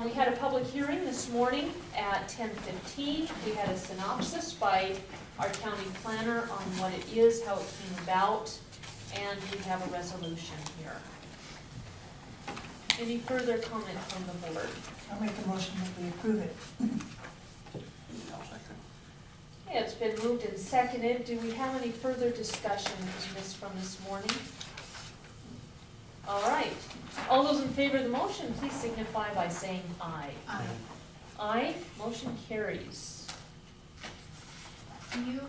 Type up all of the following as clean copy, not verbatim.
We had a public hearing this morning at 10:15. We had a synopsis by our county planner on what it is, how it came about, and we have a resolution here. Any further comment from the board? I'll make a motion that we approve it. Okay, it's been moved and seconded. Do we have any further discussion from this morning? All right. All those in favor of the motion, please signify by saying aye. Aye. Aye, motion carries. Do you,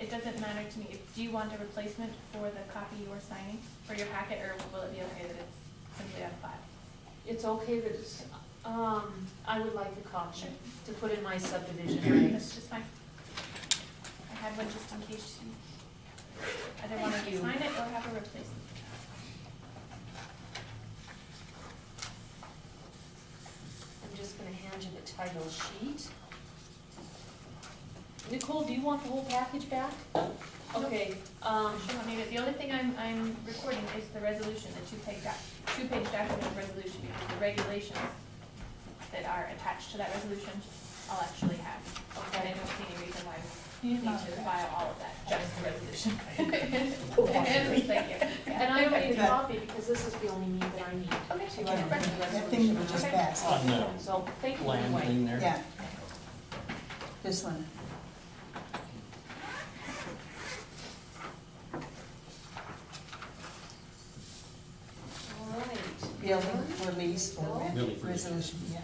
it doesn't matter to me, do you want a replacement for the copy you were signing for your packet, or will it be okay that it's simply on file? It's okay that it's, I would like a copy Sure. to put in my subdivision That's regs. just fine. I had one just in case you either want Thank to you. sign it or have a replacement. I'm just gonna hand you the title sheet. Nicole, do you want the whole package back? Okay, She want me to, the only thing I'm recording is the resolution, the two-page document of resolution, because the regulations that are attached to that resolution, I'll actually have. And I don't see any reason why we need to file all of that, just the resolution. Thank you. and I don't need a copy because this is the only need that I need. Okay. To Okay, amend the that thing that we resolution. just Okay. passed. On the So, thank you land anyway. thing there? Yeah. This one. All right. Building for lease or rent Building for lease. resolution, yeah.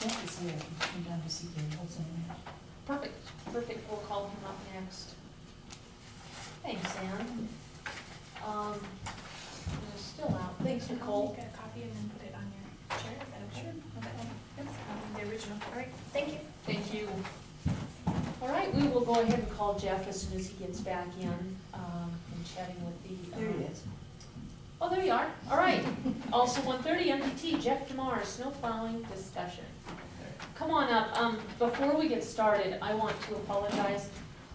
Jeff is here, he came down to see the whole thing. Perfect, perfect, we'll call him up next. Thanks, Ann. They're still out, thanks, Nicole. Get a copy and then put it on your chair, is that okay? Okay. Yes, the original, all right, thank you. Thank you. All right, we will go ahead and call Jeff as soon as he gets back in, and chatting with the. There he is. Oh, there you are, all right. Also 1:30 MDT, Jeff DeMar, snow plowing discussion. Come on up, before we get started, I want to apologize.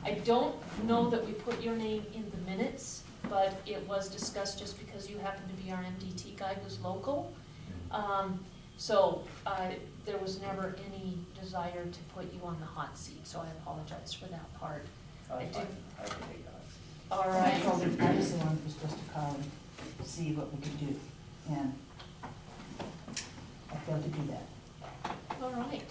I don't know that we put your name in the minutes, but it was discussed just because you happen to be our MDT guy who's local. So, there was never any desire to put you on the hot seat, so I apologize for that part. I did- I can take that. All I right. told him, I was the one who was supposed to call and see what we could do, and I failed to do that. All right.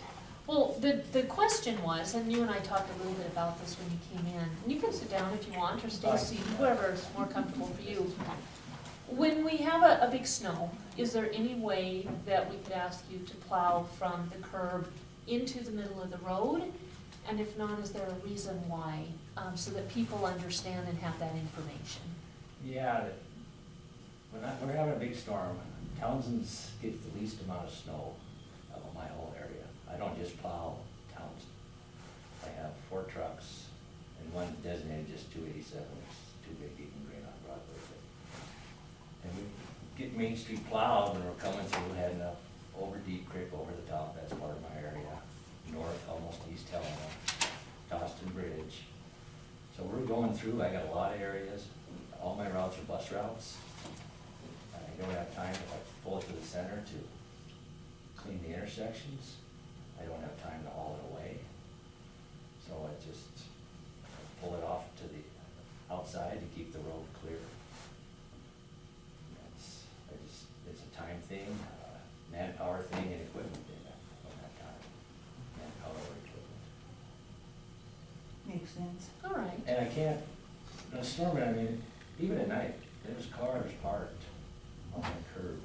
Well, the question was, and you and I talked a little bit about this when you came in, and you can sit down if you want, or stay seated, whoever is more comfortable for you. When we have a big snow, is there any way that we could ask you to plow from the curb into the middle of the road? And if not, is there a reason why, so that people understand and have that information? Yeah, we're having a big storm. Townsend's gets the least amount of snow out of my whole area. I don't just plow Townsend. I have 4 trucks and one designated just 287, it's too big to even grain on Broadway. And we get Main Street plowed and we're coming through, heading up over Deep Creek, over the top, that's part of my area. North, almost East Helena, Dawson Bridge. So we're going through, I got a lot of areas, all my routes are bus routes. I don't have time, if I pull it to the center to clean the intersections, I don't have time to haul it away. So I just pull it off to the outside to keep the road clear. It's a time thing, manpower thing, and equipment thing, I don't have time, manpower or equipment. Makes sense. All right. And I can't, in a storm, I mean, even at night, there's cars parked on the curb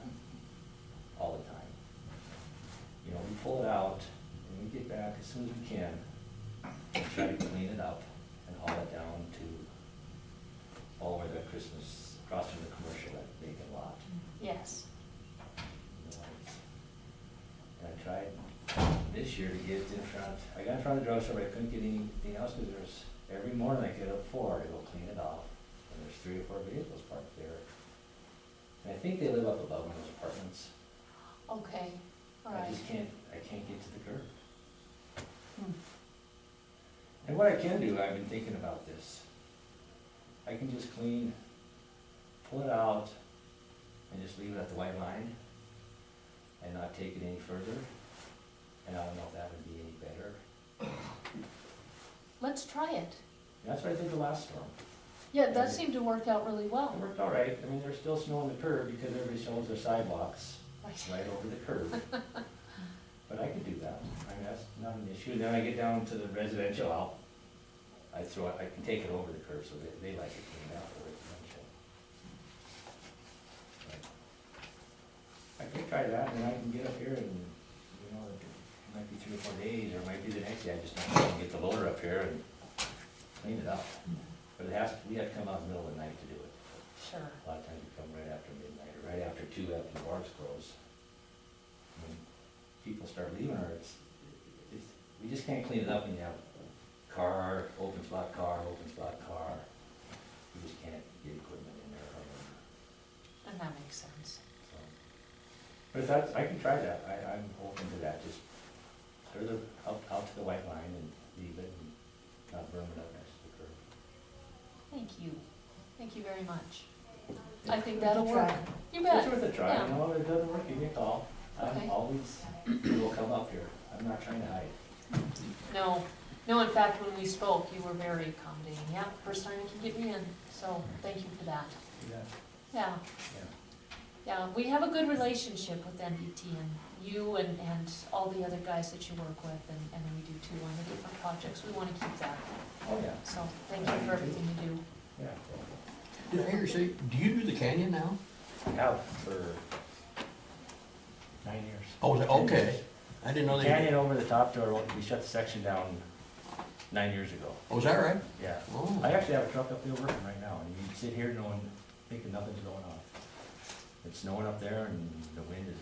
all the time. You know, we pull it out and we get back as soon as we can, and try to clean it up and haul it down to where the Christmas, across from the commercial, that vacant lot. Yes. You know, and I tried this year to get in front, I got in front of the drugstore, but I couldn't get anything else, because every morning I get up 4 to go clean it off, and there's 3 or 4 vehicles parked there. And I think they live up above in those apartments. Okay, all I right. just can't get to the curb. Hmm. And what I can do, I've been thinking about this. I can just pull it out and just leave it at the white line and not take it any further. And I don't know if that would be any better. Let's try it. That's what I did the last storm. Yeah, that seemed to work out really It well. worked all right. I mean, there's still snow on the curb because everybody shows their sidewalks right over the curb. But I could do that. I mean, that's not an issue. And then I get down to the residential, I can take it over the curb, so they like it cleaned out, the residential. But I could try that, and then I can get up here and, you know, it might be 3 or 4 days, or it might be the next day, I just have to get the loader up here and clean it up. But we have to come out in the middle of the night to do it. Sure. A lot of times we come right after midnight, or right after 2, after the bars close. When people start leaving, or we just can't clean it up when you have open slot car. We just can't get equipment in there. And that makes sense. So. But if that's, I can try that, I'm open to that, just stir the, out to the white line and leave it and not burn it up next to the curb. Thank you very much. I think that'll Try. work. You bet. It's worth a try, Yeah. you know, if it doesn't work, give me a call. Okay. I'm always, will come up here, I'm not trying to hide. No, in fact, when we spoke, you were very accommodating. Yeah, first time you can get me in, so thank you for that. Yeah. Yeah, yeah, we have a good relationship with NDT and you and all the other guys that you work with, and we do too on the different projects. We wanna keep that, Oh, yeah, so thank you for everything you do. yeah. Did I hear you say, do you do the canyon now? I have for 9 years. Oh, is it- okay. I didn't know they. Canyon over the top door, we shut the section down 9 years ago. Oh, is that right? Yeah. Oh. I actually have a truck up there working right now, and you sit here knowing, thinking nothing's going on. It's snowing up there and the wind is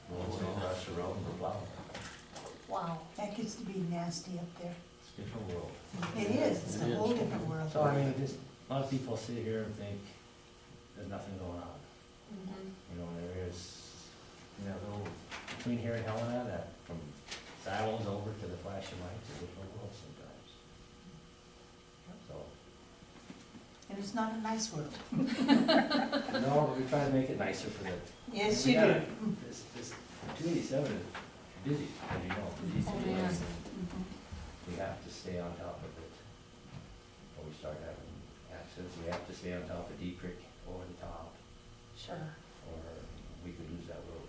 rolling snow across the road and we're plowing. Wow. That gets to be nasty up there. It's a different world. It is, it's It a is. whole different world. So I mean, a lot of people sit here and think there's nothing going on. Mhm. You know, there is, you know, little, between here and Helena, that from Saddles over to the flashing lights, a different world sometimes. So, And it's not a nice world. no, but we try to make it nicer for the. Yes, we you gotta- do. This 287 is busy, as you know, busy Oh, city, yeah. and Mhm. we have to stay on top of it. When we start having accidents, we have to stay on top of Deep Creek over the top, Sure. or we could lose that road.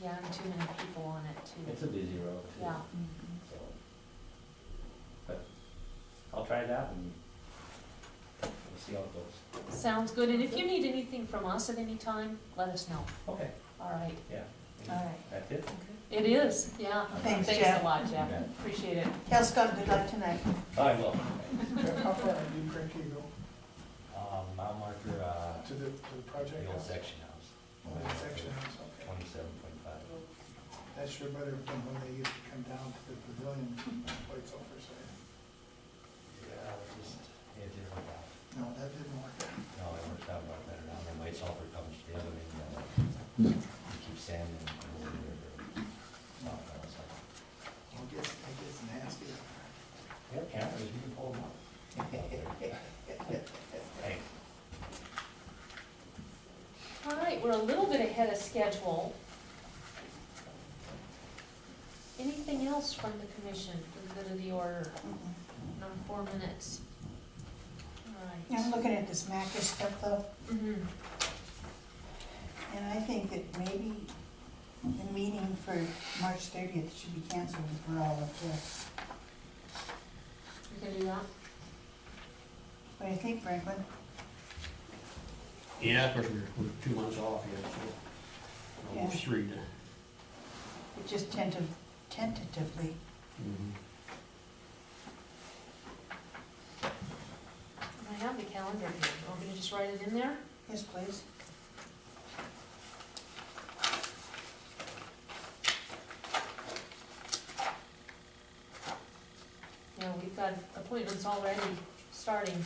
Yeah, and too many people on it It's too. a busy road too. Yeah. Mhm. So, but I'll try that and we'll see how it goes. Sounds good, and if you need anything from us at any time, let us know. Okay, All right. yeah. All right. That's it? It is, yeah. Thanks, Thanks Jeff. a lot, Jeff. You bet. Appreciate it. Tell Scott good luck tonight. I will. How far are you cranky you go Mile marker, to the project the old house? section house. Oh, the section house, okay. 27.5. That's sure better than when they used to come down to the pavilion, White Sulphur side. Yeah, it didn't work out. No, that didn't work. No, it works out much better now. The white sulfur comes in and, you keep sanding and over there. Oh, no, it's like, It gets nasty up there. we have cameras, you can pull them up. Thanks. All right, we're a little bit ahead of schedule. Anything else from the commission for the good of the order? Mhm. Another 4 minutes. All I'm right. looking at this MACA stuff though, Mhm. and I think that maybe the meeting for March 30th should be canceled if we're all up there. You can do that? What do you think, Franklin? Yeah, of course, we're 2 months off yet, so. Almost Yeah. 3 to. It just tentatively. Mhm. I have the calendar here. You want me to just write it in there? Yes, please. Yeah, we've got appointments already starting.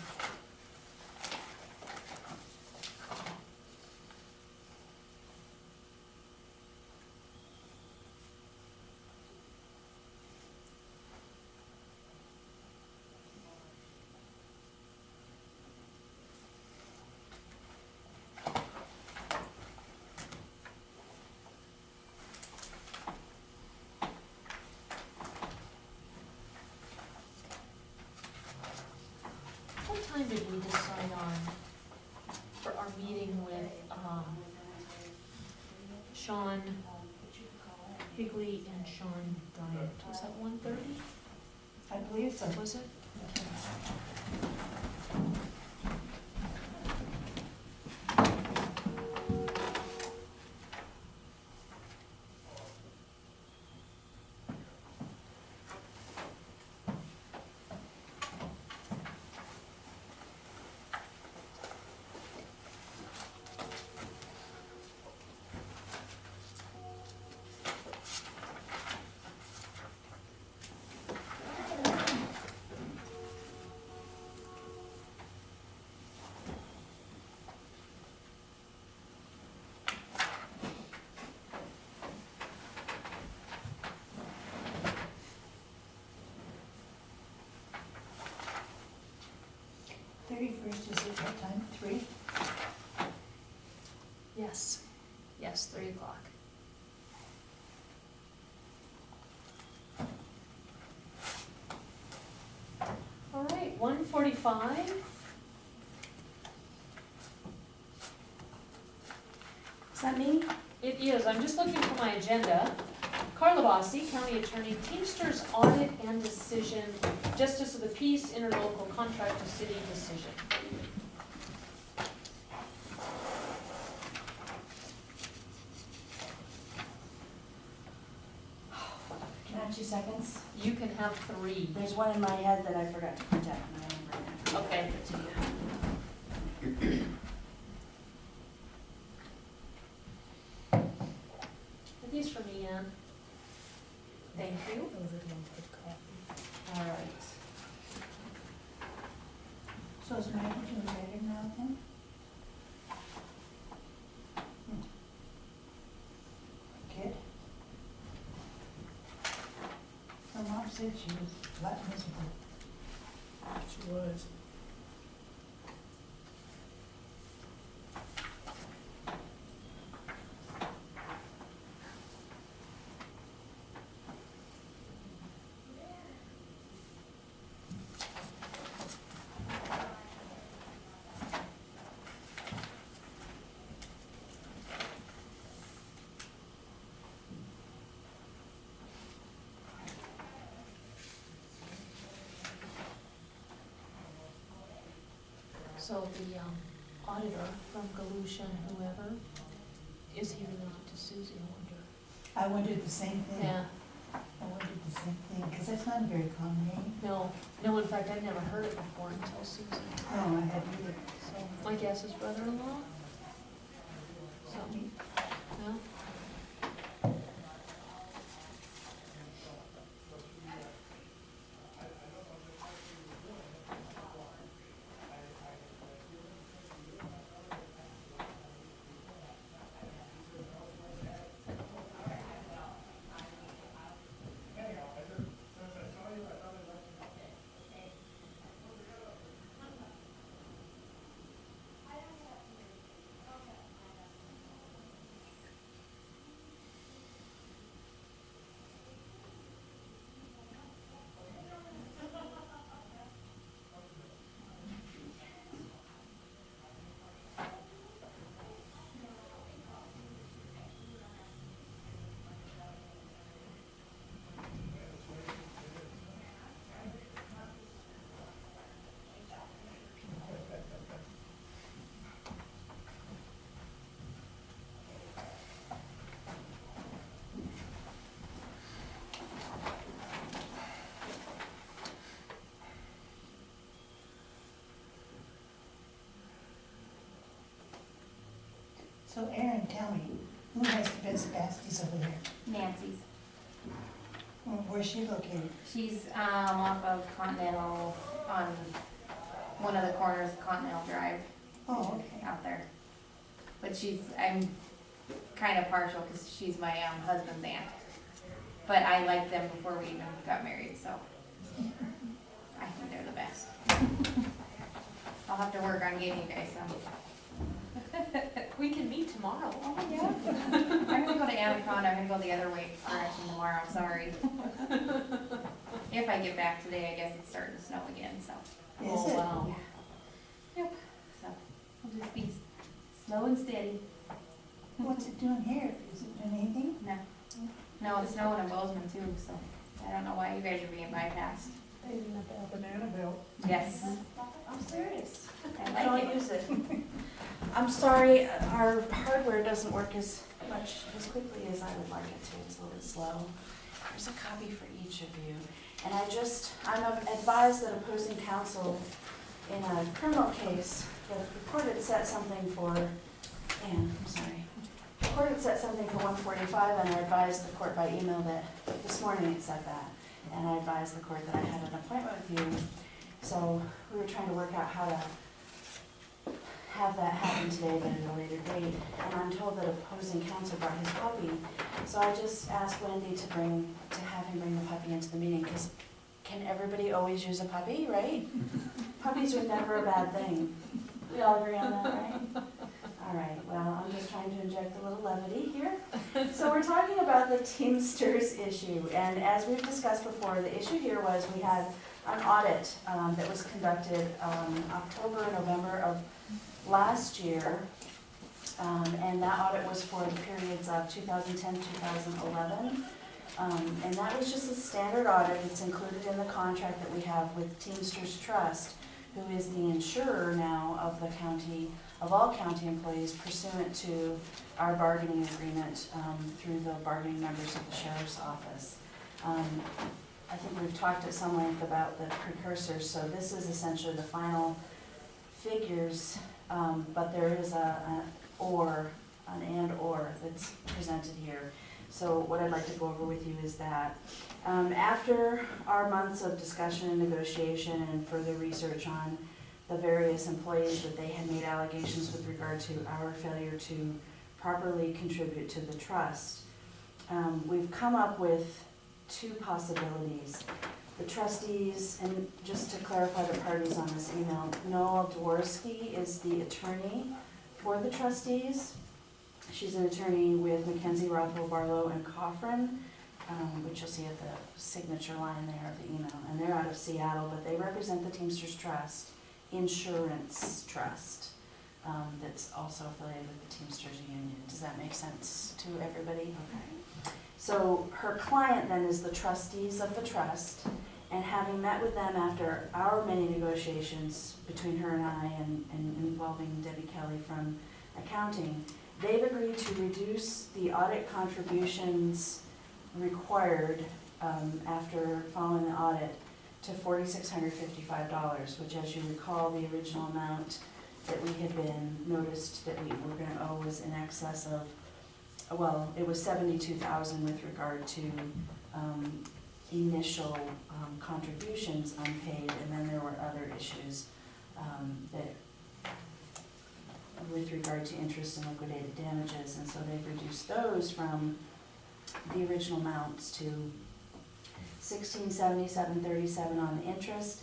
time did we decide on for our meeting with, Sean Higley and Sean Bryant? Was that 1:30? I believe so. Was it? Thirty-first is at what time? 3? Yes, 3 o'clock. All right, 1:45. Is that me? It is, I'm just looking for my agenda. Carla Bossi, County Attorney, Teamsters Audit and Decision, Justice of the Peace, Interlocal Contract to City Decision. Can I have 2 seconds? You can have 3. There's one in my head that I forgot to print out, and I am right now. Okay. Give it to you. Are these for me, Ann? Thank you. All right. So is mine doing better now then? Good. Her mom said she was a lot miserable. She was. So the auditor from Galusha and whoever, is he related to Susie, I wonder? I wondered the same thing. Yeah, I wondered the same thing, because that's not a very common name. no, in fact, I'd never heard it before until Susie. No, I hadn't either. So my guess is brother-in-law? So, no? So Erin, tell me, who has the best pasties over there? Nancy's. Where's she located? She's off of Continental, on one of the corners of Continental Drive Oh, okay. out there. But I'm kind of partial because she's my husband's aunt. But I liked them before we even got married, so I think they're the best. I'll have to work on getting you guys some. We can meet tomorrow. Oh, yeah. I'm gonna go to Anaconda, I'm gonna go the other way direction tomorrow, sorry. If I get back today, I guess it's starting to snow again, so. Is Oh, it? wow. slow and steady. What's it doing here? Is it doing anything? No. No, it's snowing in Bozeman too, so I don't know why you guys are being bypassed. They didn't have to have banana belt. Yes. I'm serious. I I like don't it. use it. I'm sorry, our hardware doesn't work as as quickly as I would like it to. It's a little bit slow. There's a copy for each of you. And I'm advised that opposing counsel in a criminal case that the court had set something for, Ann, I'm sorry. The court had set something for 1:45, and I advised the court by email that this morning it said that. And I advised the court that I had an appointment with you. So we were trying to work out how to have that happen today, but at a later date. And I'm told that opposing counsel brought his puppy. So I just asked Wendy to have him bring the puppy into the meeting, because can everybody always use a puppy, right? Puppies are never a bad thing. We all agree on that, right? All right, well, I'm just trying to inject a little levity here. So we're talking about the Teamsters issue, and as we've discussed before, the issue here was we had an audit that was conducted October and November of last year, and that audit was for the periods of 2010, 2011. And that was just a standard audit. It's included in the contract that we have with Teamsters Trust, who is the insurer now of the county, of all county employees pursuant to our bargaining agreement through the bargaining members of the sheriff's office. I think we've talked at some length about the precursors, so this is essentially the final figures, but there is an and or that's presented here. So what I'd like to go over with you is that after our months of discussion and negotiation and further research on the various employees that they had made allegations with regard to our failure to properly contribute to the trust, we've come up with two possibilities. The trustees, and just to clarify the parties on this email, Noel Dworsky is the attorney for the trustees. She's an attorney with Mackenzie, Rothwell, Barlow, and Coffrin, which you'll see at the signature line there of the email. And they're out of Seattle, but they represent the Teamsters Trust, Insurance Trust, that's also affiliated with the Teamsters Union. Does that make sense to everybody? Okay. So her client then is the trustees of the trust, and having met with them after our many negotiations between her and I and involving Debbie Kelly from accounting, they've agreed to reduce the audit contributions required after following the audit to $4,655, which, as you recall, the original amount that we had been noticed that we were going to owe was in excess of, well, it was $72,000 with regard to initial contributions unpaid, and then there were other issues that with regard to interest and liquidated damages, and so they've reduced those from the original amounts to $1,677.37 on the interest,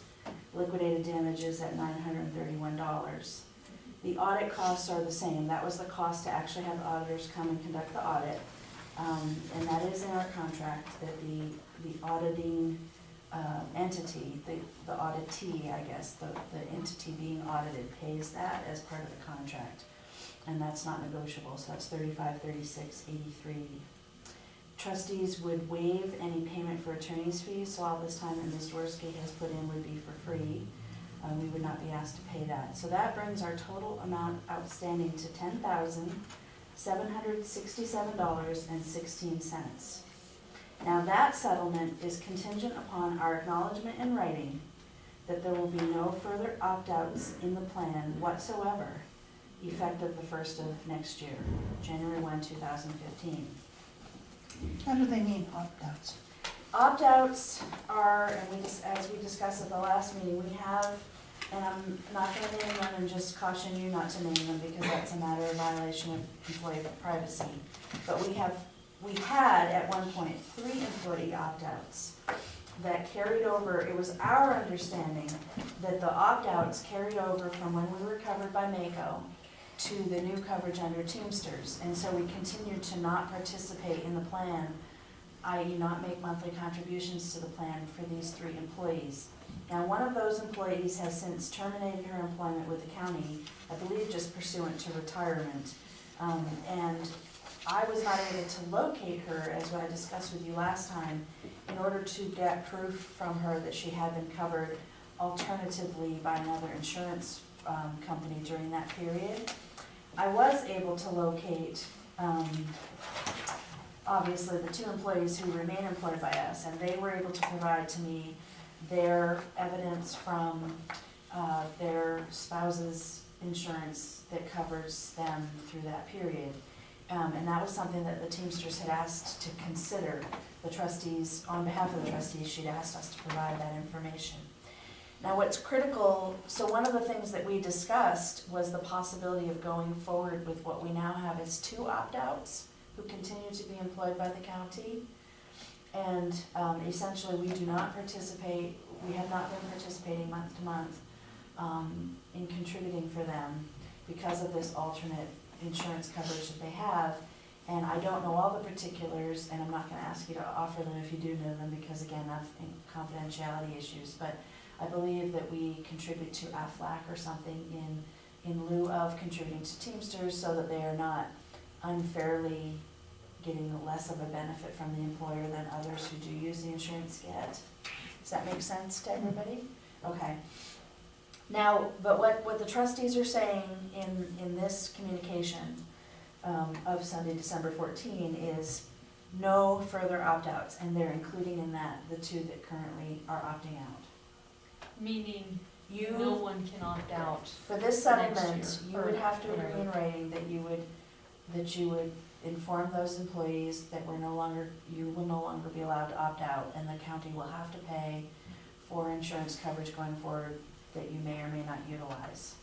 liquidated damages at $931. The audit costs are the same. That was the cost to actually have the auditors come and conduct the audit, and that is in our contract that the auditing entity, the auditee, I guess, the entity being audited pays that as part of the contract, and that's not negotiable, so that's $35.36.83. Trustees would waive any payment for attorney's fees, so all this time that Ms. Dworsky has put in would be for free. We would not be asked to pay that. So that brings our total amount outstanding to $10,767.16. Now that settlement is contingent upon our acknowledgement in writing that there will be no further opt-outs in the plan whatsoever, effective the 1st of next year, January 1, 2015. How do they mean opt-outs? Opt-outs are, and as we discussed at the last meeting, we have, and I'm not going to name them and just caution you not to name them because that's a matter of violation of employee privacy. But we had at one point 3 employee opt-outs that carried over. It was our understanding that the opt-outs carried over from when we were covered by MACO to the new coverage under Teamsters. And so we continued to not participate in the plan, i.e. not make monthly contributions to the plan for these 3 employees. Now, one of those employees has since terminated her employment with the county, I believe just pursuant to retirement. And I was not able to locate her, as what I discussed with you last time, in order to get proof from her that she had been covered alternatively by another insurance company during that period. I was able to locate, obviously, the two employees who remain employed by us, and they were able to provide to me their evidence from their spouse's insurance that covers them through that period. And that was something that the Teamsters had asked to consider. The trustees, on behalf of the trustees, she'd asked us to provide that information. Now, what's critical, so one of the things that we discussed was the possibility of going forward with what we now have as 2 opt-outs who continue to be employed by the county. And essentially, we do not participate, we have not been participating month to month in contributing for them because of this alternate insurance coverage that they have. And I don't know all the particulars, and I'm not gonna ask you to offer them if you do know them, because again, that's confidentiality issues, but I believe that we contribute to AFLAC or something in lieu of contributing to Teamsters, so that they are not unfairly getting less of a benefit from the employer than others who do use the insurance get. Does that make sense to everybody? Okay. Now, but what the trustees are saying in this communication of Sunday, December 14, is no further opt-outs, and they're including in that the 2 that currently are opting out. Meaning, You, no one can opt out. for this next settlement, year, you or would have to agree whatever. in writing that you would inform those employees that you will no longer be allowed to opt out, and the county will have to pay for insurance coverage going forward that you may or may not utilize.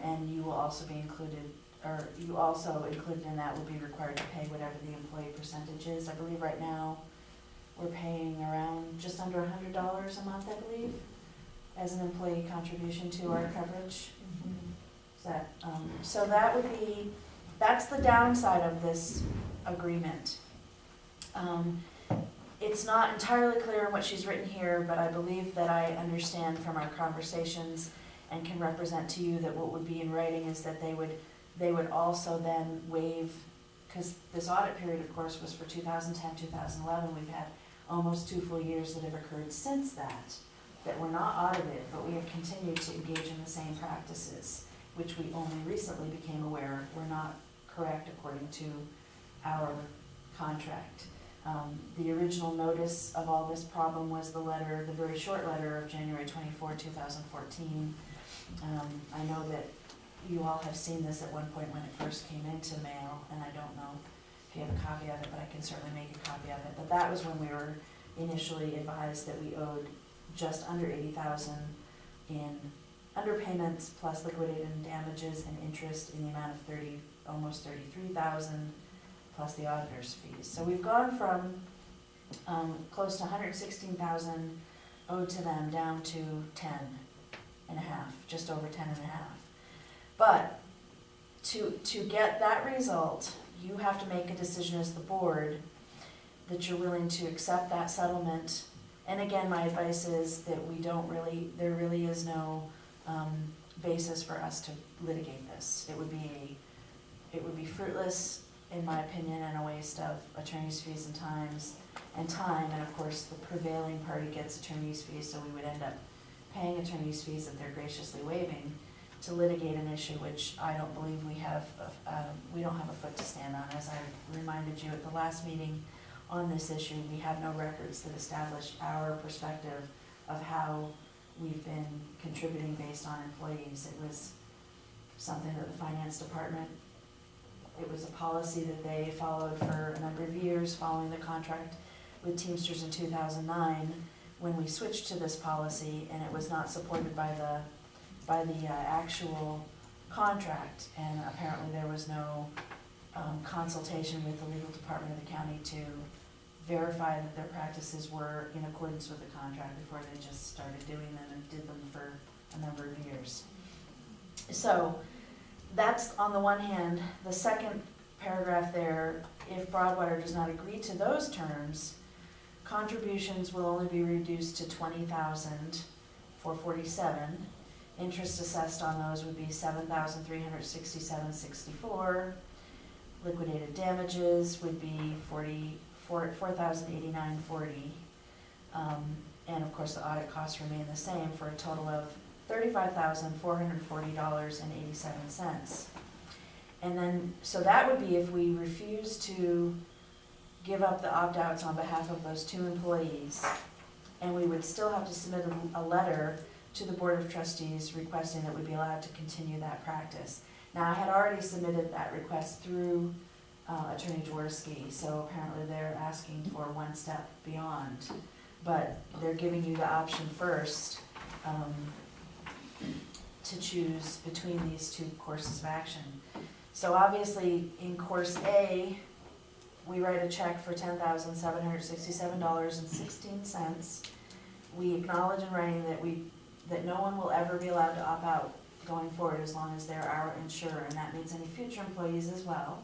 And you will also be included, or you also included in that will be required to pay whatever the employee percentage is. I believe right now, we're paying around just under $100 a month, I believe, as an employee contribution to our coverage. Is that, so that would be, that's the downside of this agreement. It's not entirely clear in what she's written here, but I believe that I understand from our conversations and can represent to you that what would be in writing is that they would also then waive, because this audit period, of course, was for 2010, 2011. We've had almost 2 full years that have occurred since that were not audited, but we have continued to engage in the same practices, which we only recently became aware were not correct according to our contract. The original notice of all this problem was the very short letter of January 24, 2014. I know that you all have seen this at one point when it first came into mail, and I don't know if you have a copy of it, but I can certainly make a copy of it. But that was when we were initially advised that we owed just under $80,000 in underpayments plus liquidated damages and interest in the amount of almost $33,000 plus the auditor's fees. So we've gone from close to $116,000 owed to them down to 10.5, just over 10.5. But to get that result, you have to make a decision as the board that you're willing to accept that settlement. And again, my advice is that there really is no basis for us to litigate this. It would be fruitless, in my opinion, and a waste of attorney's fees and time, and of course, the prevailing party gets attorney's fees, so we would end up paying attorney's fees that they're graciously waiving to litigate an issue which I don't believe we don't have a foot to stand on. As I reminded you at the last meeting on this issue, we have no records that establish our perspective of how we've been contributing based on employees. It was something that the finance department, it was a policy that they followed for a number of years following the contract with Teamsters in 2009 when we switched to this policy, and it was not supported by the actual contract, and apparently there was no consultation with the legal department of the county to verify that their practices were in accordance with the contract before they just started doing them and did them for a number of years. So that's on the one hand. The second paragraph there, if Broadwater does not agree to those terms, contributions will only be reduced to 20,447. Interest assessed on those would be 7,367.64. Liquidated damages would be 4,089.40. And of course, the audit costs remain the same for a total of $35,440.87. And then, so that would be if we refuse to give up the opt-outs on behalf of those 2 employees. And we would still have to submit a letter to the Board of Trustees requesting that we be allowed to continue that practice. Now, I had already submitted that request through Attorney Jaworski, so apparently they're asking for one step beyond. But they're giving you the option first to choose between these 2 courses of action. So obviously, in course A, we write a check for $10,767.16. We acknowledge in writing that no one will ever be allowed to opt out going forward as long as they're our insurer, and that means any future employees as well.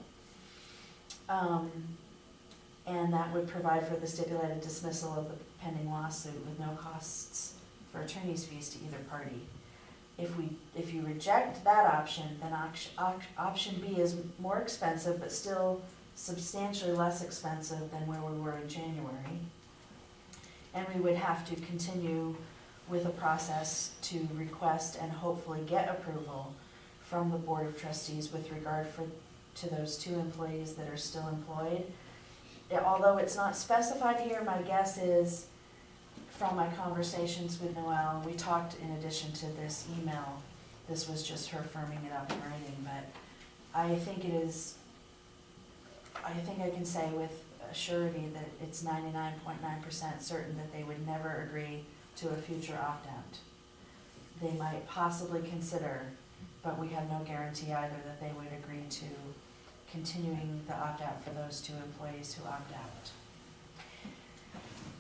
And that would provide for the stipulated dismissal of the pending lawsuit with no costs for attorney's fees to either party. If you reject that option, then option B is more expensive, but still substantially less expensive than where we were in January. And we would have to continue with a process to request and hopefully get approval from the Board of Trustees with regard to those 2 employees that are still employed. Although it's not specified here, my guess is, from my conversations with Noelle, we talked in addition to this email, this was just her firming it up in writing, but I think I can say with surety that it's 99.9% certain that they would never agree to a future opt-out. They might possibly consider, but we have no guarantee either that they would agree to continuing the opt-out for those 2 employees who opt out.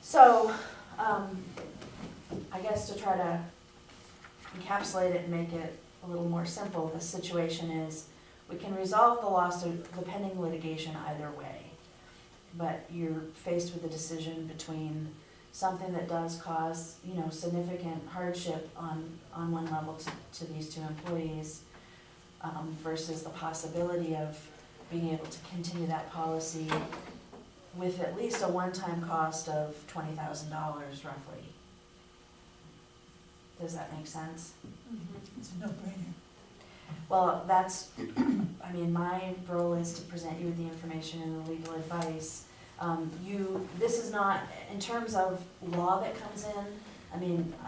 So, I guess to try to encapsulate it and make it a little more simple, the situation is we can resolve the lawsuit, the pending litigation either way. But you're faced with a decision between something that does cause, significant hardship on one level to these 2 employees versus the possibility of being able to continue that policy with at least a one-time cost of $20,000 roughly. Does that make sense? It's a no-brainer. Well, my role is to present you with the information and the legal advice. This is not, in terms of law that comes in, I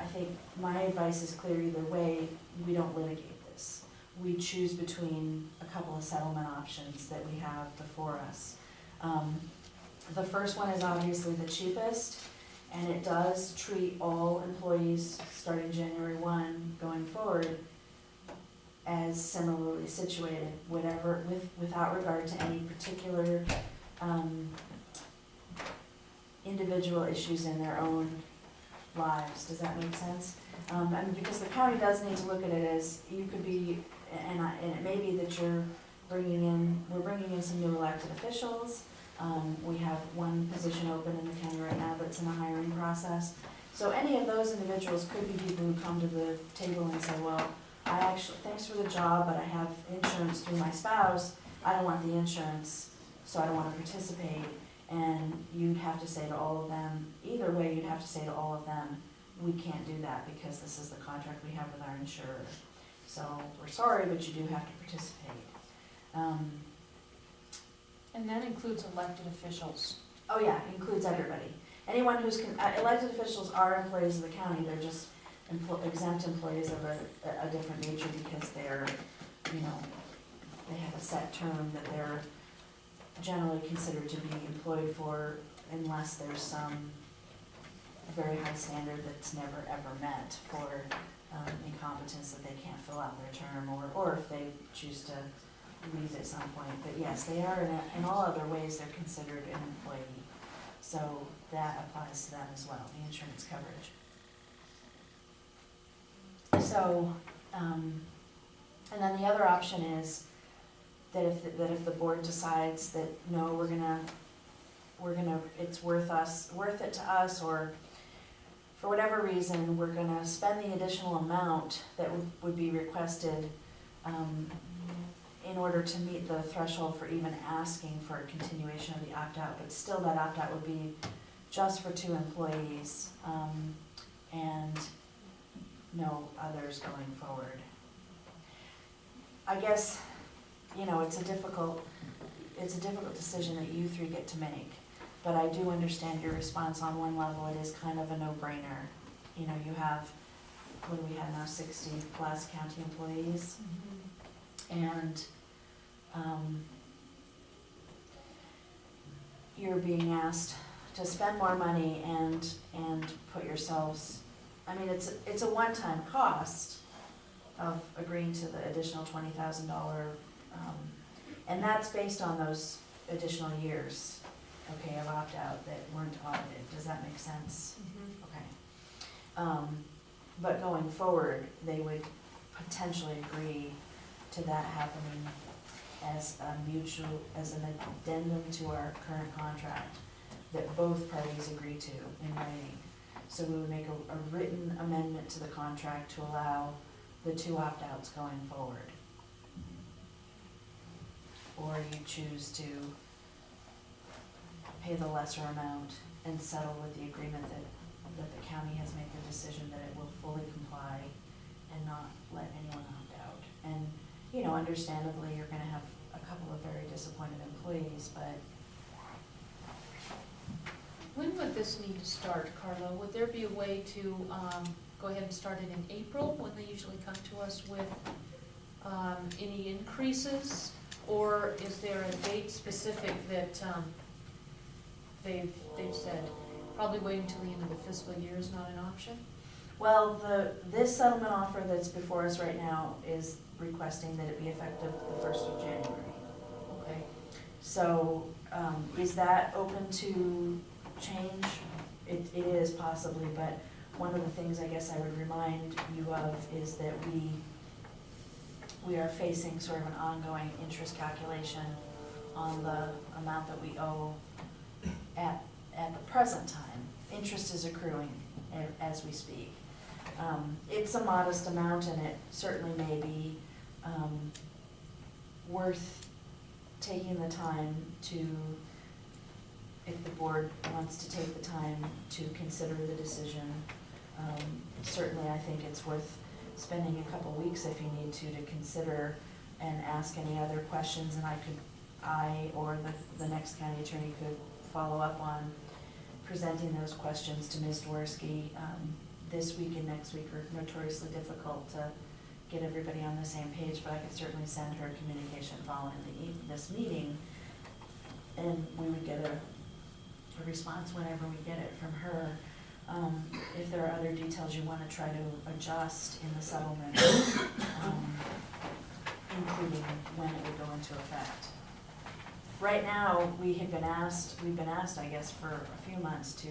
think my advice is clear either way, we don't litigate this. We choose between a couple of settlement options that we have before us. The first one is obviously the cheapest, and it does treat all employees starting January 1 going forward as similarly situated, without regard to any particular individual issues in their own lives. Does that make sense? Because the county does need to look at it as you could be, and it may be that we're bringing in some new elected officials. We have one position open in the county right now that's in the hiring process. So any of those individuals could be people who come to the table and say, well, thanks for the job, but I have insurance through my spouse. I don't want the insurance, so I don't want to participate. And you'd have to say to all of them, either way, you'd have to say to all of them, we can't do that because this is the contract we have with our insurer. So we're sorry, but you do have to participate. And that includes elected officials. Oh yeah, it includes everybody. Anyone who's, elected officials are employees of the county, they're just exempt employees of a different nature because they're, they have a set term that they're generally considered to be employed for unless there's some very high standard that's never ever met for incompetence that they can't fill out their term, or if they choose to leave at some point. But yes, they are in all other ways they're considered an employee. So that applies to them as well, the insurance coverage. So, and then the other option is that if the board decides that no, we're gonna it's worth it to us, or for whatever reason, we're gonna spend the additional amount that would be requested, in order to meet the threshold for even asking for a continuation of the opt-out, but still that opt-out would be just for 2 employees, and no others going forward. I guess, it's a difficult decision that you 3 get to make, but I do understand your response. On one level, it is kind of a no-brainer. You have, what do we have now, 60 plus county employees, and, you're being asked to spend more money and put yourselves, it's a one-time cost of agreeing to the additional $20,000, and that's based on those additional years, okay, of opt-out that weren't audited. Does that make sense? Okay. But going forward, they would potentially agree to that happening as an addendum to our current contract that both parties agree to in writing. So we would make a written amendment to the contract to allow the 2 opt-outs going forward. Or you choose to pay the lesser amount and settle with the agreement that the county has made the decision that it will fully comply and not let anyone opt out. And, understandably, you're gonna have a couple of very disappointed employees, but When would this need to start, Carla? Would there be a way to go ahead and start it in April, when they usually come to us with any increases? Or is there a date specific that they've said, probably waiting until the end of the fiscal year is not an option? well, this settlement offer that's before us right now is requesting that it be effective the 1st of January. Okay. So, is that open to change? It is possibly, but one of the things I guess I would remind you of is that we are facing sort of an ongoing interest calculation on the amount that we owe at the present time. Interest is accruing as we speak. It's a modest amount, and it certainly may be worth taking the time to, if the board wants to take the time to consider the decision. Certainly, I think it's worth spending a couple weeks if you need to consider and ask any other questions, and I or the next county attorney could follow up on presenting those questions to Ms. Dworsky. This week and next week are notoriously difficult to get everybody on the same page, but I could certainly send her a communication following this meeting, and we would get a response whenever we get it from her. If there are other details you want to try to adjust in the settlement, including when it would go into effect. Right now, we've been asked, I guess, for a few months to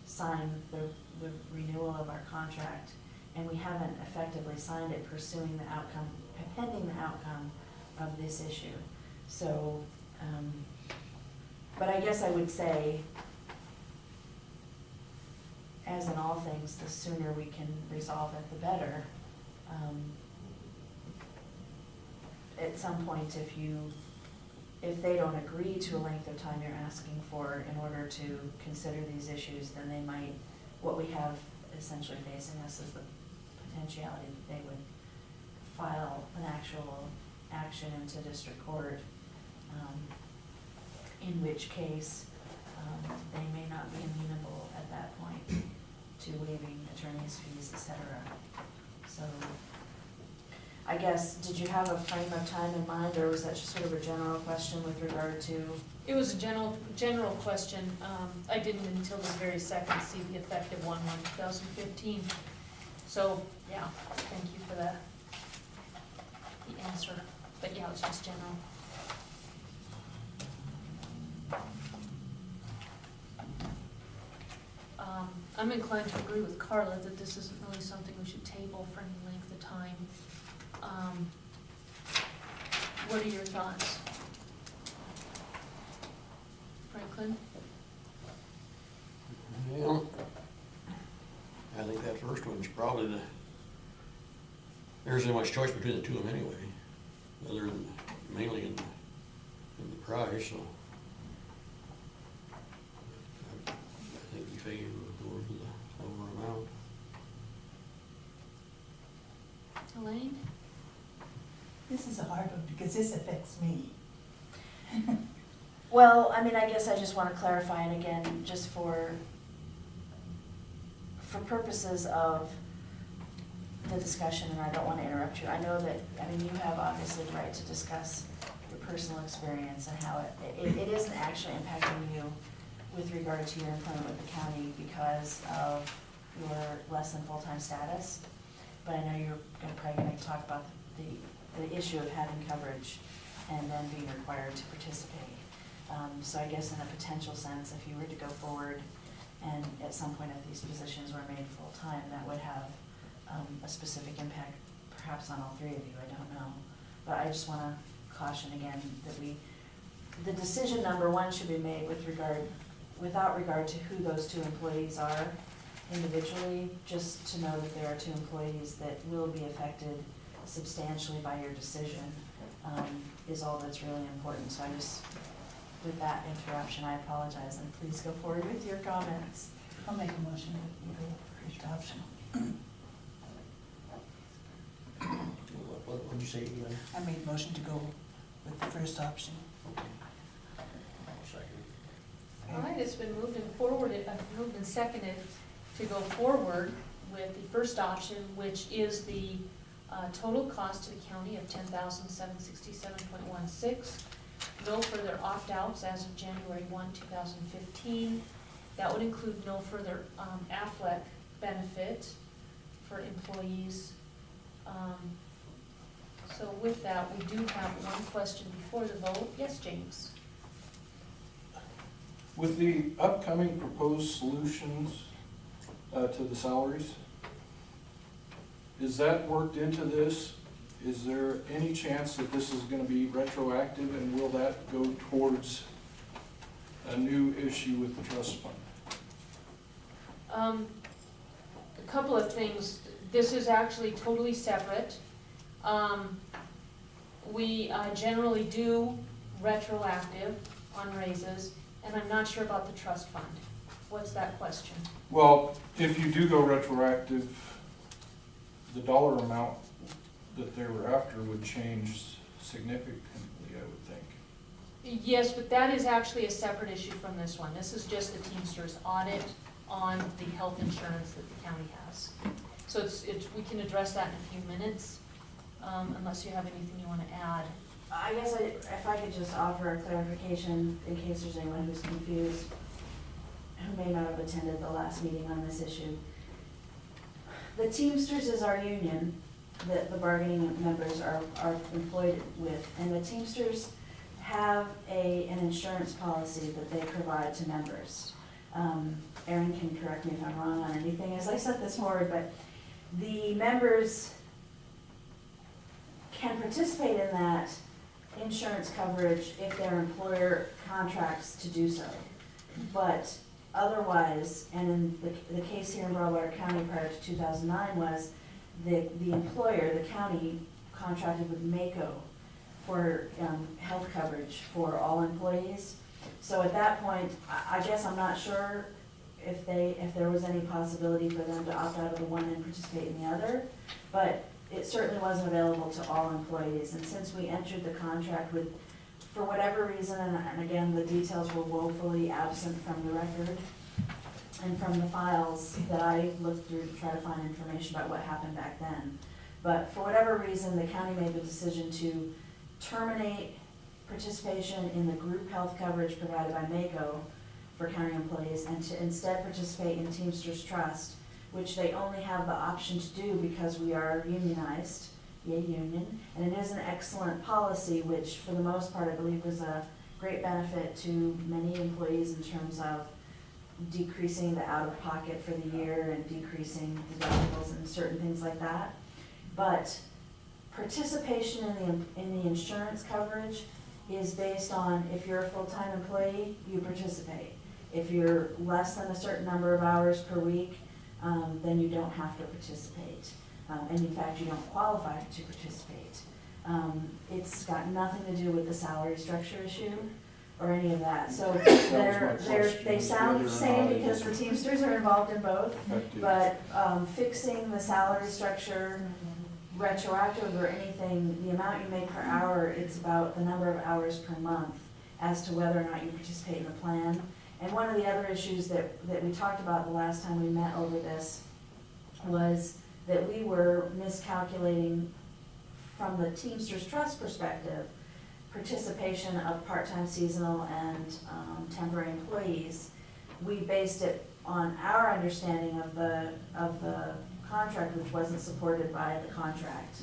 sign the renewal of our contract, and we haven't effectively signed it pending the outcome of this issue. So, but I guess I would say, as in all things, the sooner we can resolve it, the better. At some point, if they don't agree to a length of time you're asking for in order to consider these issues, then they might, what we have essentially facing us is the potentiality that they would file an actual action into district court, in which case they may not be amenable at that point to waiving attorney's fees, etc. So I guess, did you have a frame of time in mind, or was that just sort of a general question with regard to? It was a general question. I didn't until this very second see the effective 1/1/2015. So, yeah, thank you for the answer. But yeah, it was just general. I'm inclined to agree with Carla that this isn't really something we should table for any length of time. What are your thoughts? Franklin? Well, I think that first one's probably there isn't much choice between the two of them anyway, other than mainly in the price, so. I think you figure we'll go for the lower amount. Elaine? This is a hard one because this affects me. Well, I mean, I guess I just want to clarify, and again, just for purposes of the discussion, and I don't want to interrupt you, I know that, I mean, you have obviously the right to discuss your personal experience and how it isn't actually impacting you with regard to your employment with the county because of your less than full-time status, but I know you're probably going to talk about the issue of having coverage and then being required to participate. So I guess in a potential sense, if you were to go forward and at some point if these positions were made full-time, that would have a specific impact perhaps on all three of you, I don't know. But I just want to caution again that the decision number one should be made without regard to who those two employees are individually, just to know that there are two employees that will be affected substantially by your decision is all that's really important. So I just, with that interruption, I apologize, and please go forward with your comments. I'll make a motion that we go first option. What would you say, Eli? I made a motion to go with the first option. Okay. I'll second. All right, it's been moved and seconded to go forward with the first option, which is the total cost to the county of $10,767.16. No further opt-outs as of January 1, 2015. That would include no further AFLEC benefit for employees. So with that, we do have one question before the vote. Yes, James? With the upcoming proposed solutions to the salaries, is that worked into this? Is there any chance that this is gonna be retroactive, and will that go towards a new issue with the trust fund? A couple of things. This is actually totally separate. We generally do retroactive on raises, and I'm not sure about the trust fund. What's that question? Well, if you do go retroactive, the dollar amount that they were after would change significantly, I would think. Yes, but that is actually a separate issue from this one. This is just the Teamsters audit on the health insurance that the county has. So we can address that in a few minutes, unless you have anything you want to add. I guess if I could just offer a clarification in case there's anyone who's confused, who may not have attended the last meeting on this issue. The Teamsters is our union that the bargaining members are employed with, and the Teamsters have an insurance policy that they provide to members. Erin can correct me if I'm wrong on anything as I set this forward, but the members can participate in that insurance coverage if their employer contracts to do so. But otherwise, and in the case here in Broadwater County prior to 2009 was the employer, the county, contracted with MACO for health coverage for all employees. So at that point, I guess I'm not sure if there was any possibility for them to opt out of the one and participate in the other, but it certainly wasn't available to all employees. And since we entered the contract with, for whatever reason, and again, the details were woefully absent from the record and from the files that I looked through to try to find information about what happened back then. But for whatever reason, the county made the decision to terminate participation in the group health coverage provided by MACO for county employees and to instead participate in Teamsters Trust, which they only have the option to do because we are unionized, yay union, and it is an excellent policy, which for the most part I believe was a great benefit to many employees in terms of decreasing the out-of-pocket for the year and decreasing deductibles and certain things like that. But participation in the insurance coverage is based on if you're a full-time employee, you participate. If you're less than a certain number of hours per week, then you don't have to participate. And in fact, you don't qualify to participate. It's got nothing to do with the salary structure issue or any of that. So my they question, sound whether the or same not because it the is Teamsters are involved in both. effective. But fixing the salary structure, retroactive or anything, the amount you make per hour, it's about the number of hours per month as to whether or not you participate in the plan. And one of the other issues that we talked about the last time we met over this was that we were miscalculating from the Teamsters Trust perspective, participation of part-time, seasonal, and temporary employees. We based it on our understanding of the contract, which wasn't supported by the contract.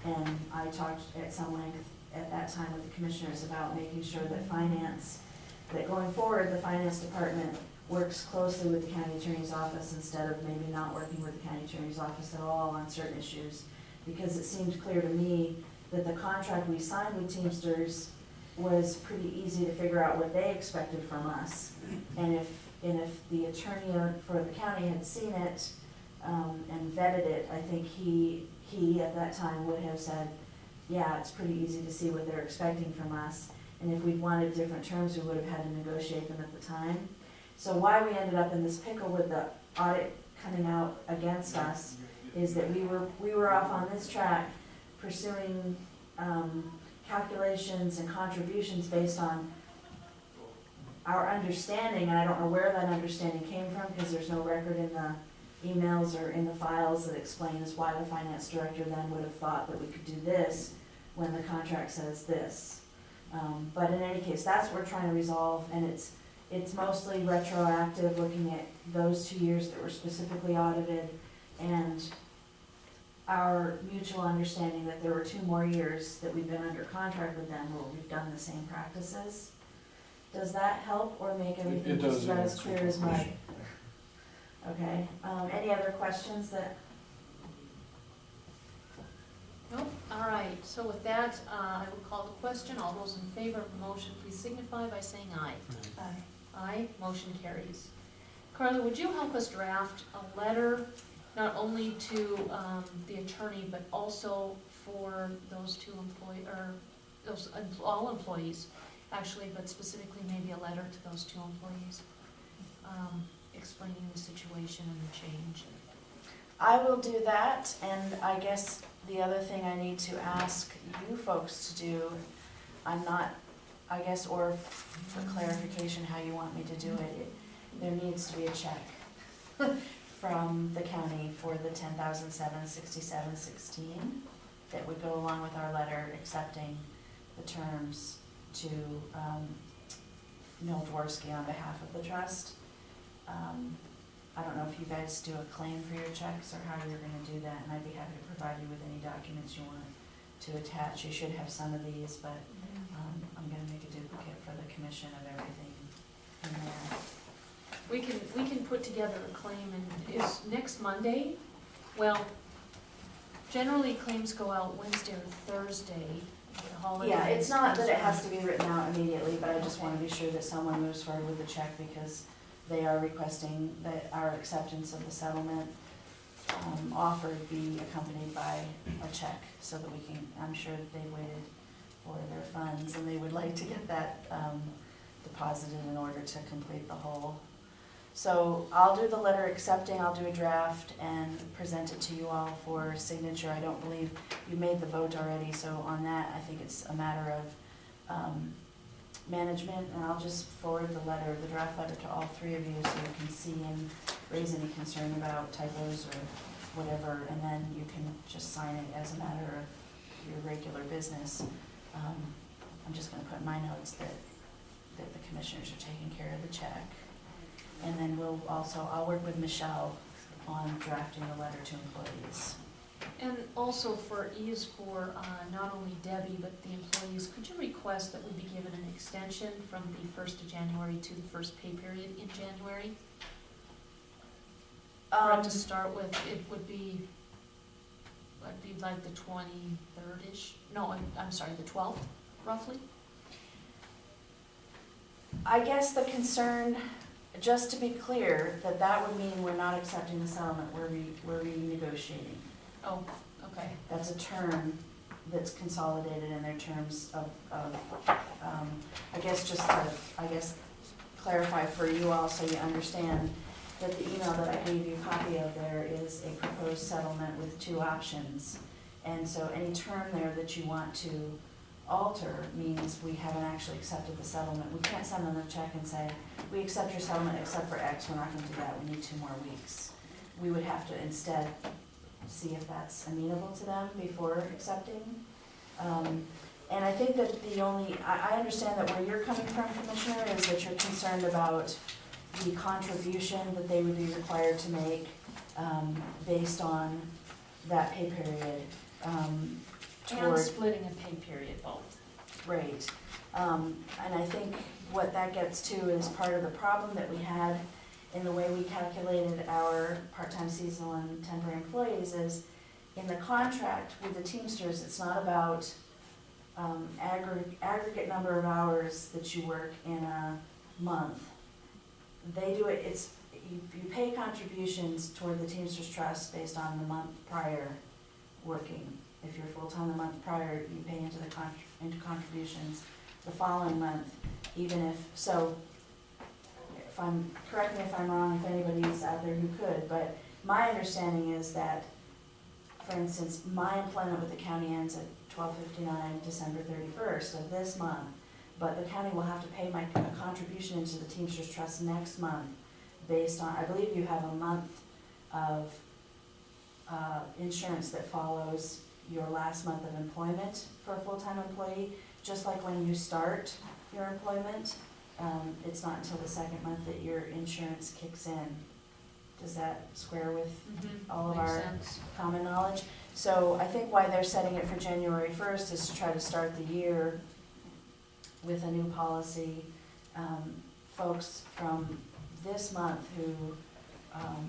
And I talked at some length at that time with the commissioners about making sure that that going forward, the finance department works closely with the county attorney's office instead of maybe not working with the county attorney's office at all on certain issues. Because it seemed clear to me that the contract we signed with Teamsters was pretty easy to figure out what they expected from us. And if the attorney for the county had seen it and vetted it, I think he at that time would have said, yeah, it's pretty easy to see what they're expecting from us. And if we'd wanted different terms, we would have had to negotiate them at the time. So why we ended up in this pickle with the audit coming out against us is that we were off on this track pursuing calculations and contributions based on our understanding, and I don't know where that understanding came from because there's no record in the emails or in the files that explains why the finance director then would have thought that we could do this when the contract says this. But in any case, that's what we're trying to resolve, and it's mostly retroactive, looking at those 2 years that were specifically audited, and our mutual understanding that there were 2 more years that we've been under contract with them where we've done the same practices. Does that help or make everything It just does about as answer clear the as mud? question. Okay, any other questions that, Nope, all right, so with that, I will call the question. All those in favor of the motion, please signify by saying aye. Aye. Aye, motion carries. Carla, would you help us draft a letter, not only to the attorney, but also for those all employees, actually, but specifically maybe a letter to those 2 employees, explaining the situation and the change? I will do that, and I guess the other thing I need to ask you folks to do, I'm not, I guess, or for clarification how you want me to do it, there needs to be a check from the county for the $10,767.16 that would go along with our letter accepting the terms to Neil Dworsky on behalf of the trust. I don't know if you guys do a claim for your checks or how you're gonna do that, and I'd be happy to provide you with any documents you want to attach. You should have some of these, but I'm gonna make a duplicate for the commission of everything in there. We can put together a claim, and is next Monday? Well, generally claims go out Wednesday or Thursday, the holidays. Yeah, it's not that it has to be written out immediately, but I just wanna be sure that someone moves forward with the check because they are requesting that our acceptance of the settlement offer be accompanied by a check so that we can, I'm sure that they waited for their funds and they would like to get that deposited in order to complete the whole. So I'll do the letter accepting, I'll do a draft and present it to you all for signature. I don't believe you made the vote already, so on that, I think it's a matter of management, and I'll just forward the letter, the draft letter to all 3 of you so you can see and raise any concern about typos or whatever, and then you can just sign it as a matter of your regular business. I'm just gonna put in my notes that the commissioners are taking care of the check. And then I'll work with Michelle on drafting the letter to employees. And also for ease for not only Debbie, but the employees, could you request that we be given an extension from the 1st of January to the first pay period in January? For it to start with, it would be, it'd be like the 23rd-ish, no, I'm sorry, the 12th, roughly? I guess the concern just to be clear, that would mean we're not accepting the settlement, we're renegotiating. Oh, okay. That's a term that's consolidated in their terms of, I guess just to, clarify for you all so you understand that the email that I gave you a copy of there is a proposed settlement with two options. And so any term there that you want to alter means we haven't actually accepted the settlement. We can't send them a check and say, we accept your settlement except for X, we're not gonna do that, we need 2 more weeks. We would have to instead see if that's amenable to them before accepting. And I think that I understand that where you're coming from, Commissioner, is that you're concerned about the contribution that they would be required to make, based on that pay period, And toward, splitting a pay period both. right. And I think what that gets to is part of the problem that we had in the way we calculated our part-time, seasonal, and temporary employees is in the contract with the Teamsters, it's not about aggregate number of hours that you work in a month. They do it, you pay contributions toward the Teamsters Trust based on the month prior working. If you're full-time the month prior, you pay into into contributions the following month, even if, so, correct me if I'm wrong, if anybody's out there who could, but my understanding is that, for instance, my employment with the county ends at 12/59, December 31st of this month, but the county will have to pay my contribution into the Teamsters Trust next month based on, I believe you have a month of insurance that follows your last month of employment for a full-time employee, just like when you start your employment. It's not until the second month that your insurance kicks in. Does that square with all of Makes our sense. common knowledge? So I think why they're setting it for January 1st is to try to start the year with a new policy. Folks from this month who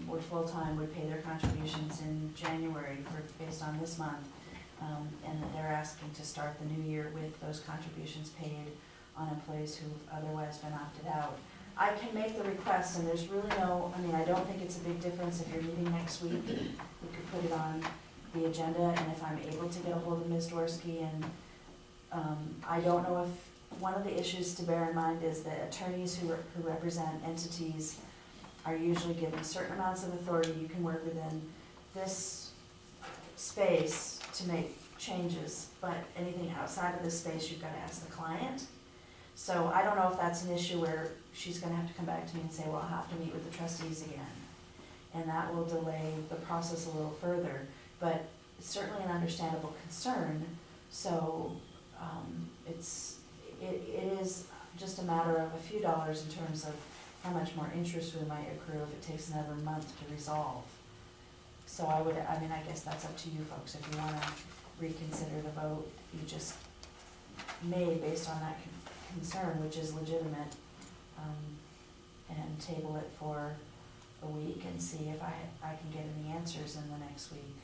were full-time would pay their contributions in January based on this month. And that they're asking to start the new year with those contributions paid on employees who've otherwise been opted out. I can make the request, and there's really I don't think it's a big difference if you're meeting next week. We could put it on the agenda, and if I'm able to get a hold of Ms. Dorsky, and I don't know if, one of the issues to bear in mind is that attorneys who represent entities are usually given certain amounts of authority. You can work within this space to make changes, but anything outside of this space, you've got to ask the client. So I don't know if that's an issue where she's gonna have to come back to me and say, well, I'll have to meet with the trustees again. And that will delay the process a little further, but it's certainly an understandable concern. So, it is just a matter of a few dollars in terms of how much more interest we might accrue if it takes another month to resolve. So I guess that's up to you folks. If you wanna reconsider the vote, you just may, based on that concern, which is legitimate, and table it for a week and see if I can get any answers in the next week.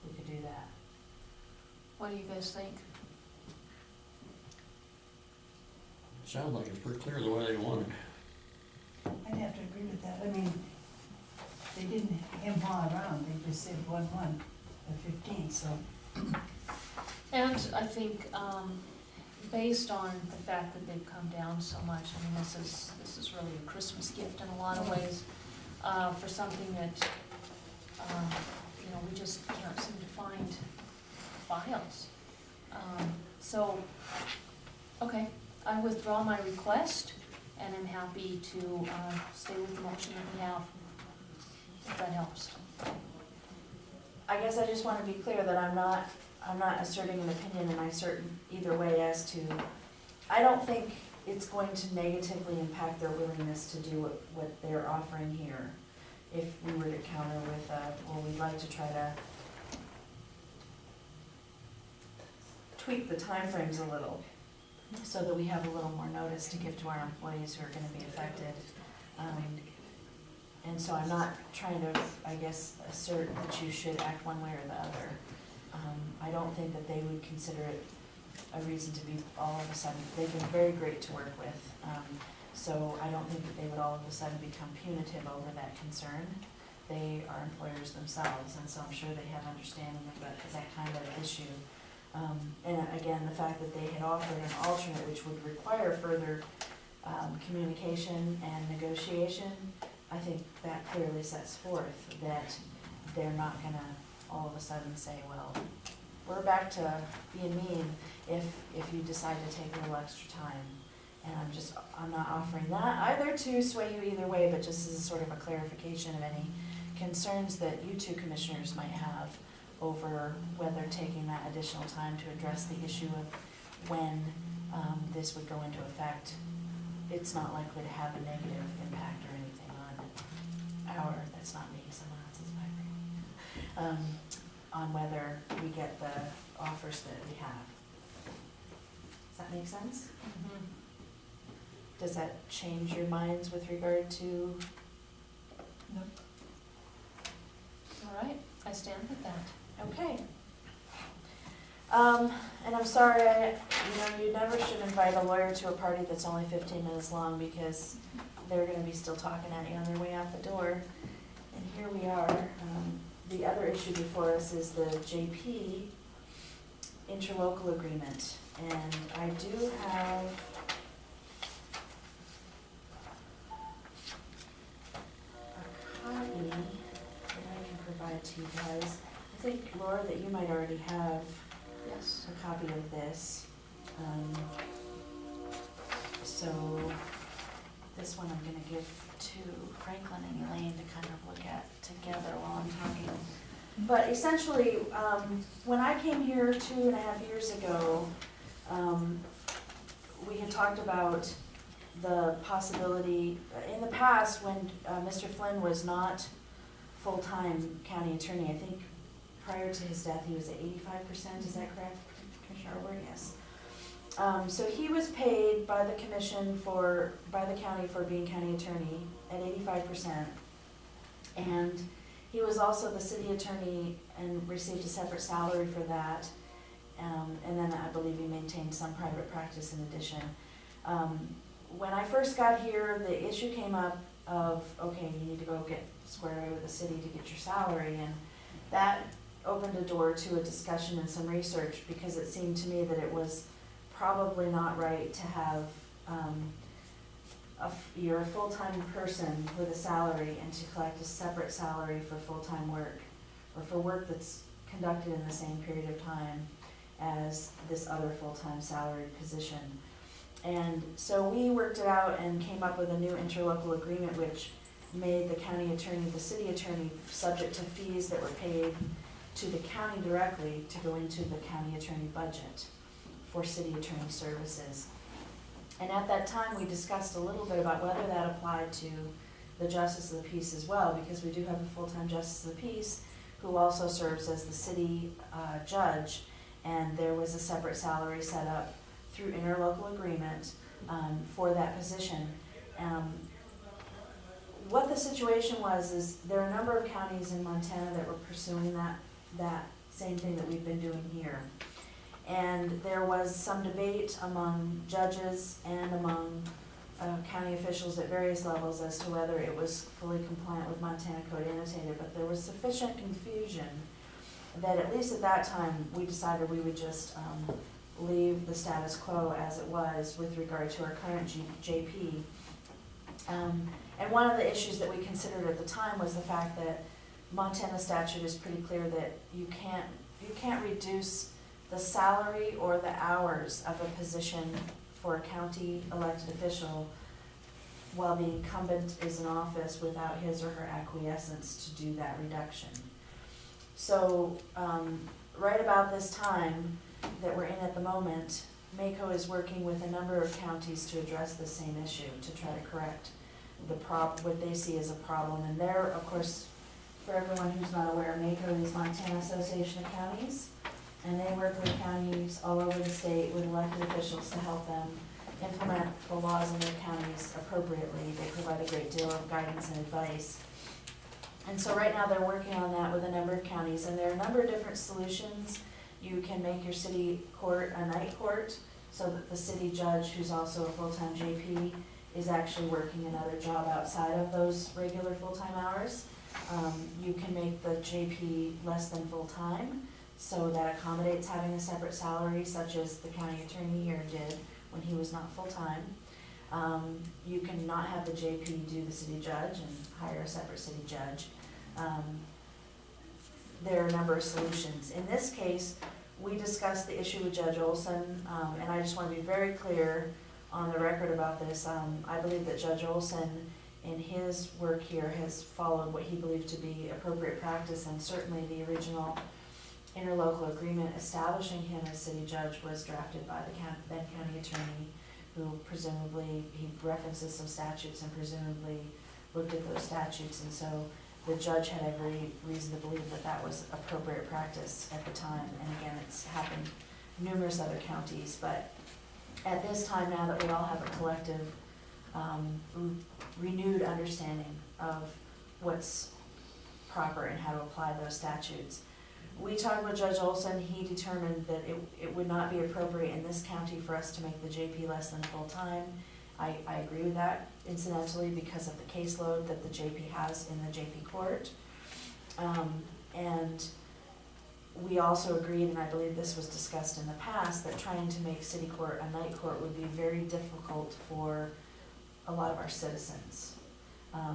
We could do that. What do you guys think? Sounds like it's pretty clear the way they want it. I'd have to agree with that. I mean, they didn't hem-haw around, they just said 1/1 of 15, so. And I think, based on the fact that they've come down so much, I mean, this is really a Christmas gift in a lot of ways, for something that, we just can't seem to find files. So, okay, I withdraw my request, and I'm happy to, stay with the motion that we have, if that helps. I guess I just wanna be clear that I'm not asserting an opinion, and I assert either way as to, I don't think it's going to negatively impact their willingness to do what they're offering here. If we were to counter with, we'd like to try to tweak the timeframes a little, so that we have a little more notice to give to our employees who are gonna be affected. And so I'm not trying to, I guess, assert that you should act one way or the other. I don't think that they would consider it a reason to be all of a sudden, they've been very great to work with. So I don't think that they would all of a sudden become punitive over that concern. They are employers themselves, and so I'm sure they have understanding of that kind of issue. And again, the fact that they had offered an alternate, which would require further communication and negotiation, I think that clearly sets forth that they're not gonna all of a sudden say, well, we're back to being mean if you decide to take a little extra time. And I'm not offering that either to sway you either way, but just as a sort of a clarification of any concerns that you two commissioners might have over whether taking that additional time to address the issue of when this would go into effect. It's not likely to have a negative impact or anything on that's not me, someone else's vibrating, on whether we get the offers that we have. Does that make sense? Mm-hmm. Does that change your minds with regard to? Nope. All right, I stand with that. Okay. And I'm sorry, you never should invite a lawyer to a party that's only 15 minutes long, because they're gonna be still talking at you on their way out the door. And here we are. The other issue before us is the JP interlocal agreement. And I do have a copy that I can provide to you guys. I think, Laura, that you might already have Yes. a copy of this. So this one I'm gonna give to Franklin and Elaine to kind of look at together while I'm talking. But essentially, when I came here 2.5 years ago, we had talked about the possibility, in the past, when Mr. Flynn was not full-time county attorney, I think prior to his death, he was at 85%, is that correct, Commissioner Orr? Yes. So he was paid by the commission by the county for being county attorney at 85%. And he was also the city attorney and received a separate salary for that. And then I believe he maintained some private practice in addition. When I first got here, the issue came up of, okay, you need to go get squared away with the city to get your salary, and that opened a door to a discussion and some research, because it seemed to me that it was probably not right to have, you're a full-time person with a salary and to collect a separate salary for full-time work, or for work that's conducted in the same period of time as this other full-time salaried position. And so we worked it out and came up with a new interlocal agreement, which made the county attorney, the city attorney, subject to fees that were paid to the county directly to go into the county attorney budget for city attorney services. And at that time, we discussed a little bit about whether that applied to the justice of the peace as well, because we do have a full-time justice of the peace who also serves as the city judge, and there was a separate salary set up through interlocal agreement for that position. What the situation was is there are a number of counties in Montana that were pursuing that same thing that we've been doing here. And there was some debate among judges and among county officials at various levels as to whether it was fully compliant with Montana Code Annotated, but there was sufficient confusion that at least at that time, we decided we would just leave the status quo as it was with regard to our current JP. And one of the issues that we considered at the time was the fact that Montana statute is pretty clear that you can't reduce the salary or the hours of a position for a county elected official while the incumbent is in office without his or her acquiescence to do that reduction. So right about this time that we're in at the moment, MACO is working with a number of counties to address the same issue, to try to correct what they see as a problem. And they're, of course, for everyone who's not aware, MACO is Montana Association of Counties, and they work with counties all over the state with elected officials to help them implement the laws in their counties appropriately. They provide a great deal of guidance and advice. And so right now they're working on that with a number of counties, and there are a number of different solutions. You can make your city court a night court, so that the city judge, who's also a full-time JP, is actually working another job outside of those regular full-time hours. You can make the JP less than full-time, so that accommodates having a separate salary, such as the county attorney here did when he was not full-time. You can not have the JP do the city judge and hire a separate city judge. There are a number of solutions. In this case, we discussed the issue with Judge Olson, and I just want to be very clear on the record about this. I believe that Judge Olson, in his work here, has followed what he believed to be appropriate practice, and certainly the original interlocal agreement establishing him as city judge was drafted by the then county attorney, who presumably, he references some statutes and presumably looked at those statutes, and so the judge had every reason to believe that that was appropriate practice at the time. And again, it's happened in numerous other counties, but at this time, now that we all have a collective, renewed understanding of what's proper and how to apply those statutes, we talked with Judge Olson. He determined that it would not be appropriate in this county for us to make the JP less than full-time. I agree with that, incidentally, because of the caseload that the JP has in the JP court. And we also agreed, and I believe this was discussed in the past, that trying to make city court a night court would be very difficult for a lot of our citizens.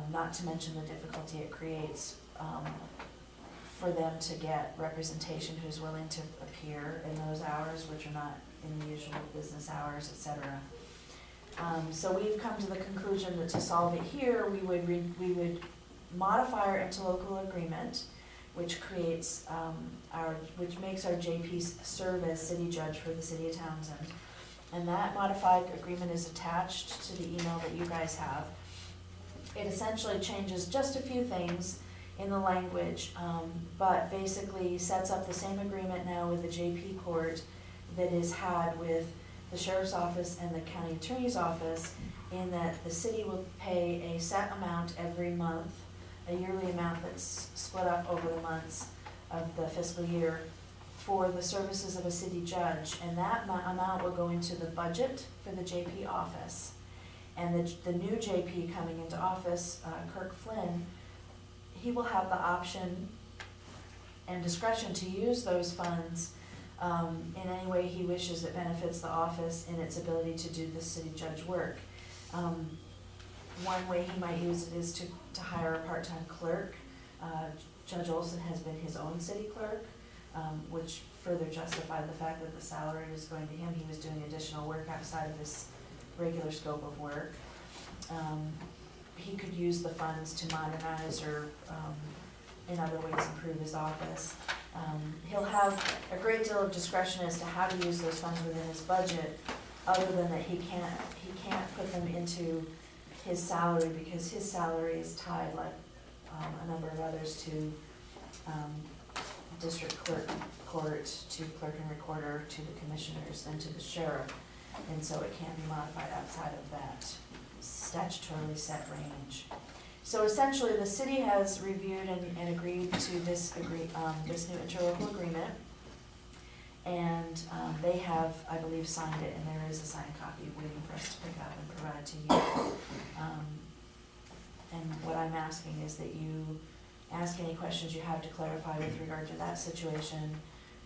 Not to mention the difficulty it creates for them to get representation who's willing to appear in those hours, which are not in the usual business hours, et cetera. So we've come to the conclusion that to solve it here, we would modify our interlocal agreement, which creates which makes our JP serve as city judge for the city of Townsend. And that modified agreement is attached to the email that you guys have. It essentially changes just a few things in the language, but basically sets up the same agreement now with the JP court that is had with the sheriff's office and the county attorney's office, in that the city will pay a set amount every month, a yearly amount that's split up over the months of the fiscal year for the services of a city judge, and that amount will go into the budget for the JP office. And the new JP coming into office, Kirk Flynn, he will have the option and discretion to use those funds in any way he wishes that benefits the office in its ability to do the city judge work. One way he might use it is to hire a part-time clerk. Judge Olson has been his own city clerk, which further justified the fact that the salary was going to him. He was doing additional work outside of his regular scope of work. He could use the funds to modernize or in other ways improve his office. He'll have a great deal of discretion as to how to use those funds within his budget, other than that he can't put them into his salary, because his salary is tied, like a number of others, to district court, to clerk and recorder, to the commissioners, and to the sheriff. And so it can't be modified outside of that statutorily set range. So essentially, the city has reviewed and agreed to this new interlocal agreement. And they have, I believe, signed it, and there is a signed copy waiting for us to pick up and provide to you. And what I'm asking is that you ask any questions you have to clarify with regard to that situation,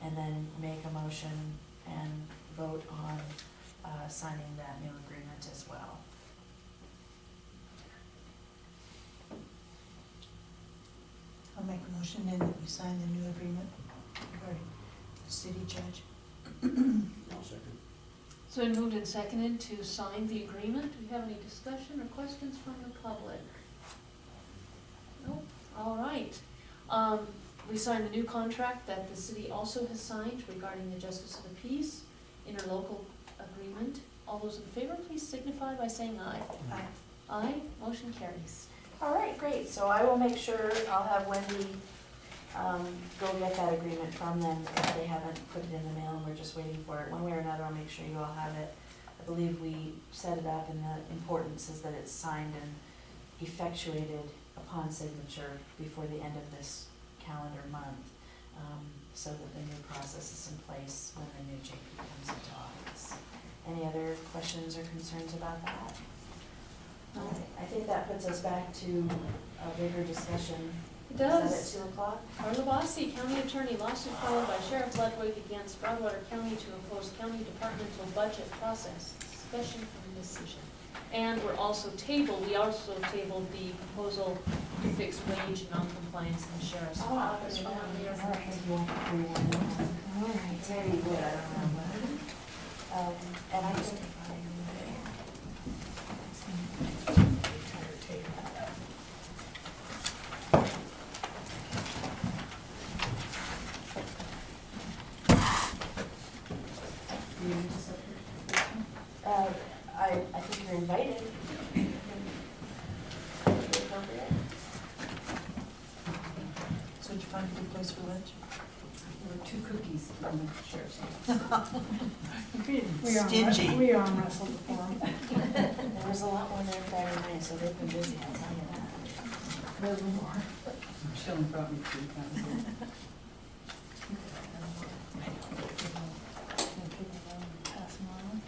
and then make a motion and vote on signing that new agreement as well. I'll make a motion then that we sign the new agreement regarding the city judge. I'll second. So it moved and seconded to sign the agreement. Do you have any discussion or questions from the public? No? All right. We signed the new contract that the city also has signed regarding the Justice of the Peace interlocal agreement. All those in favor, please signify by saying aye. Aye. Aye, motion carries. All right, great. So I will make sure, I'll have Wendy go get that agreement from them if they haven't put it in the mail and we're just waiting for it. One way or another, I'll make sure you all have it. I believe we set it up, and the importance is that it's signed and effectuated upon signature before the end of this calendar month, so that the new process is in place when the new JP comes into office. Any other questions or concerns about that? I think that puts us back to a bigger discussion. It Is does. that at 2 o'clock? Carla Bossi, County Attorney, lawsuit filed by Sheriff Ludwig against Broadwater County to oppose county departmental budget process, discussion and decision. And we also tabled the proposal to fix wage non-compliance in the sheriff's Oh, office. okay. from earlier. All right, very good. And I think. I think you're invited. Would be appropriate. So did you find a good place for lunch? There were 2 cookies from the sheriff's office. Stingy. We arm wrestled before them. There was a lot more there Friday night, so they've been busy, I'll tell you that. There were more. Shelley brought me 2 pounds. Pass them on.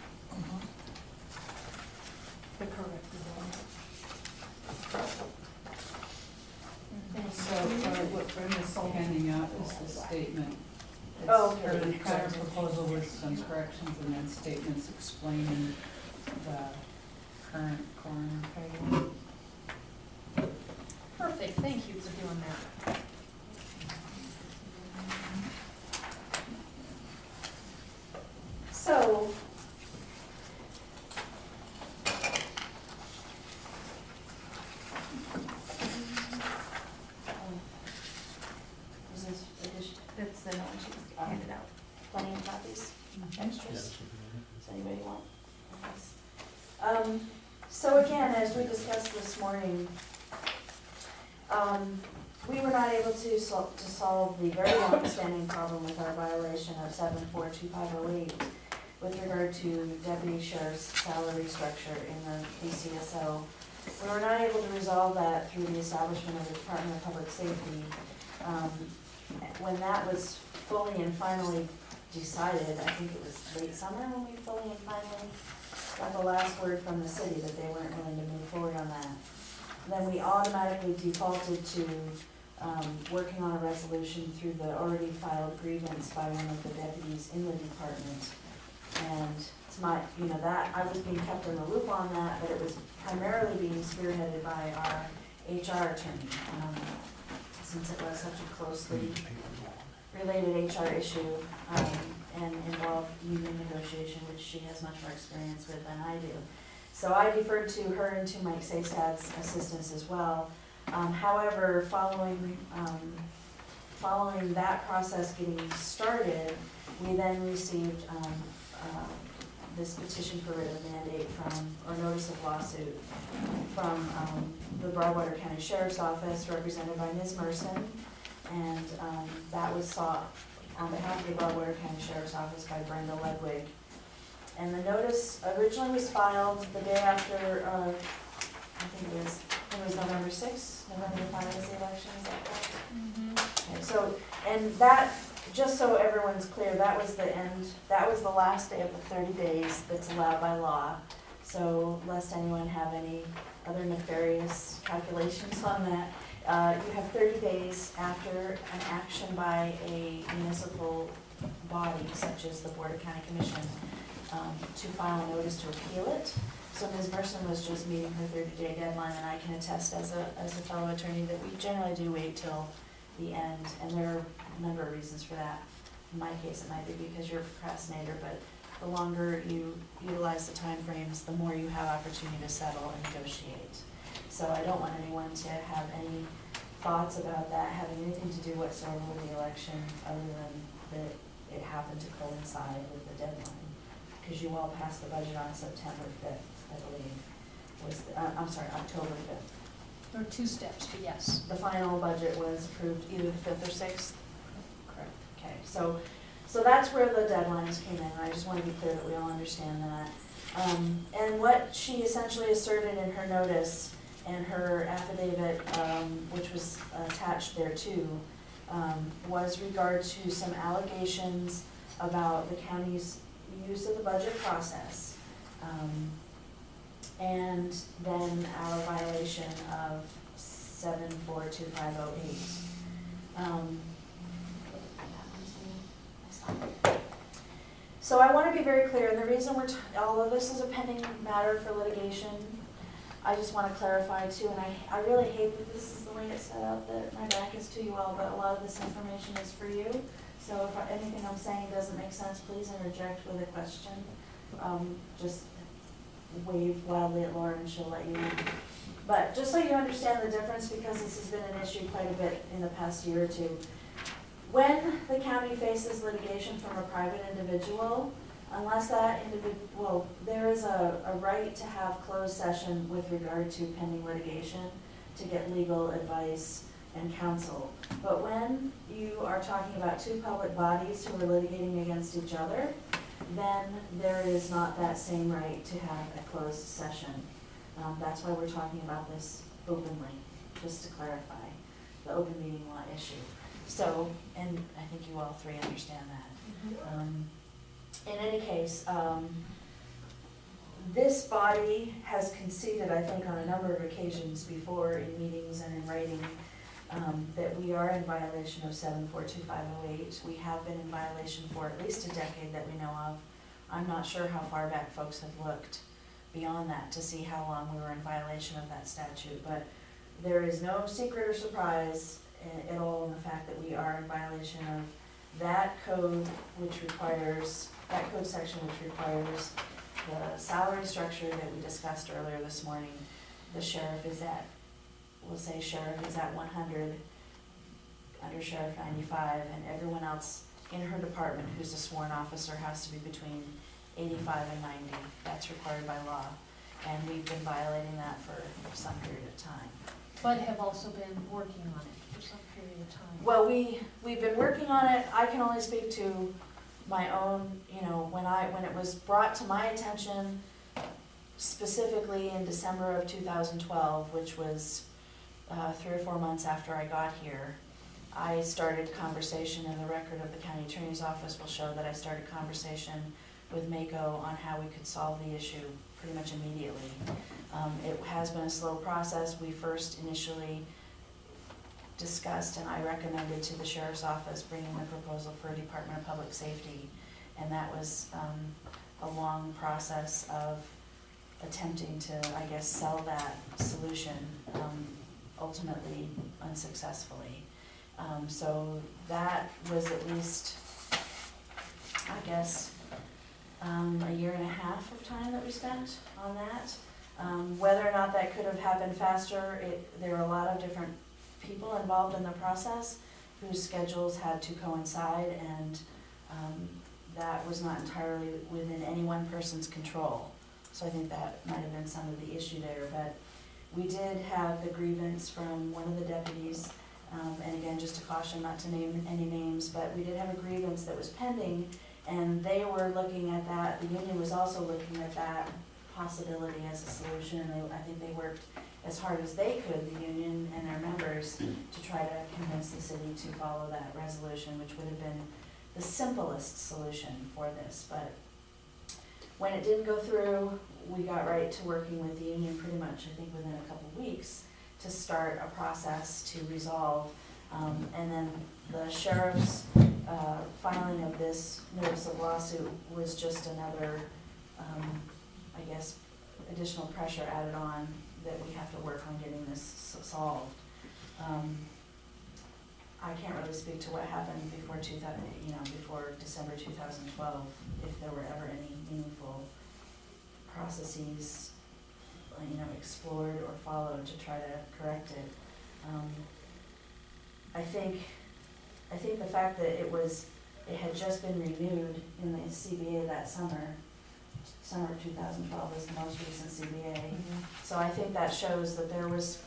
The corrected one. So, what Brenda's handing out is the statement. It's Oh, okay. her current proposal with some corrections and then statements explaining the current coroner payroll. Perfect, thank you for doing that. So. Is this addition? That's the one she handed out. Plenty of copies, extras? Yes. Does anybody want? So again, as we discussed this morning, we were not able to solve the very long-standing problem with our violation of 742508 with regard to deputy sheriff's salary structure in the PCSO. We were not able to resolve that through the establishment of the Department of Public Safety. When that was fully and finally decided, I think it was late summer when we fully and finally got the last word from the city that they weren't willing to move forward on that. Then we automatically defaulted to working on a resolution through the already filed grievance by one of the deputies in the department. And it's my, that, I was being kept in the loop on that, but it was primarily being spearheaded by our HR attorney. Since it was such a closely related HR issue, and involved union negotiation, which she has much more experience with than I do. So I deferred to her and to Mike Saystad's assistance as well. However, following that process getting started, we then received this petition for writ of mandate or notice of lawsuit from the Broadwater County Sheriff's Office, represented by Ms. Merson, and that was sought on behalf of the Broadwater County Sheriff's Office by Brenda Ludwig. And the notice originally was filed the day after, I think it was November 6th, November the final is the election, is that correct? Okay, so, and that, just so everyone's clear, that was the last day of the 30 days that's allowed by law. So lest anyone have any other nefarious calculations on that, you have 30 days after an action by a municipal body, such as the Board of County Commission, to file a notice to appeal it. So Ms. Merson was just meeting her 30-day deadline, and I can attest as a fellow attorney that we generally do wait till the end, and there are a number of reasons for that. In my case, it might be because you're a procrastinator, but the longer you utilize the time frames, the more you have opportunity to settle and negotiate. So I don't want anyone to have any thoughts about that having anything to do whatsoever with the election, other than that it happened to coincide with the deadline. Because you all passed the budget on September 5th, I believe, October 5th. There are 2 steps, but yes. The final budget was approved either the 5th or 6th? Correct. Okay, so that's where the deadlines came in, I just want to be clear that we all understand that. And what she essentially asserted in her notice and her affidavit, which was attached thereto, was regard to some allegations about the county's use of the budget process. and then our violation of 742508. So I want to be very clear, and the reason all of this is a pending matter for litigation, I just want to clarify too, and I really hate that this is the way it's set up, that my back is to you all, but a lot of this information is for you. So if anything I'm saying doesn't make sense, please interject with a question. Just wave wildly at Laura and she'll let you know. But just so you understand the difference, because this has been an issue quite a bit in the past year or two, when the county faces litigation from a private individual, unless that individual, there is a right to have closed session with regard to pending litigation to get legal advice and counsel. But when you are talking about two public bodies who are litigating against each other, then there is not that same right to have a closed session. That's why we're talking about this openly, just to clarify the open meeting law issue. So, and I think you all three understand that. In any case, this body has conceded, I think, on a number of occasions before in meetings and in writing, that we are in violation of 742508. We have been in violation for at least a decade that we know of. I'm not sure how far back folks have looked beyond that to see how long we were in violation of that statute, but there is no secret or surprise at all in the fact that we are in violation of that code, which requires, that code section which requires the salary structure that we discussed earlier this morning. The sheriff is at, we'll say sheriff is at 100, under sheriff 95, and everyone else in her department who's a sworn officer has to be between 85 and 90. That's required by law, and we've been violating that for some period of time. But have also been working on it for some period of time. Well, we've been working on it. I can only speak to my own, when it was brought to my attention specifically in December of 2012, which was 3 or 4 months after I got here, I started conversation, and the record of the county attorney's office will show that I started conversation with Mako on how we could solve the issue pretty much immediately. It has been a slow process. We first initially discussed, and I recommended to the sheriff's office bringing the proposal for a Department of Public Safety, and that was a long process of attempting to, I guess, sell that solution, ultimately unsuccessfully. So that was at least, I guess, a year and a half of time that we spent on that. Whether or not that could have happened faster, there are a lot of different people involved in the process whose schedules had to coincide, and that was not entirely within any one person's control. So I think that might have been some of the issue there, but we did have the grievance from one of the deputies, and again, just to caution not to name any names, but we did have a grievance that was pending, and they were looking at that, the union was also looking at that possibility as a solution, and I think they worked as hard as they could, the union and their members, to try to convince the city to follow that resolution, which would have been the simplest solution for this. But when it didn't go through, we got right to working with the union pretty much, I think, within a couple of weeks to start a process to resolve. And then the sheriff's filing of this notice of lawsuit was just another, I guess, additional pressure added on that we have to work on getting this solved. I can't really speak to what happened before before December 2012, if there were ever any meaningful processes, explored or followed to try to correct it. I think the fact that it had just been renewed in the CBA that summer of 2012 is the most recent CBA. So I think that shows that there was,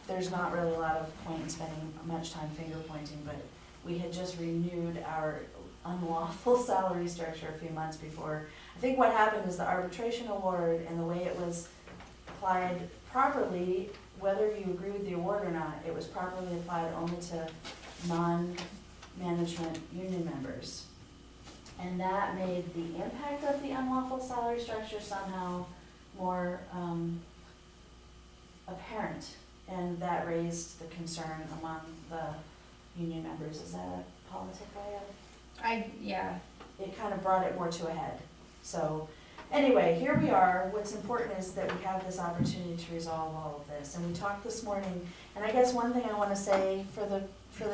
there's not really a lot of point in spending much time finger pointing, but we had just renewed our unlawful salary structure a few months before. I think what happened is the arbitration award and the way it was applied properly, whether you agree with the award or not, it was properly applied only to non-management union members. And that made the impact of the unlawful salary structure somehow more apparent. And that raised the concern among the union members. Is that a politic way of? Yeah, It kind of brought it more to a head. So, anyway, here we are. What's important is that we have this opportunity to resolve all of this. And we talked this morning, and I guess one thing I want to say for the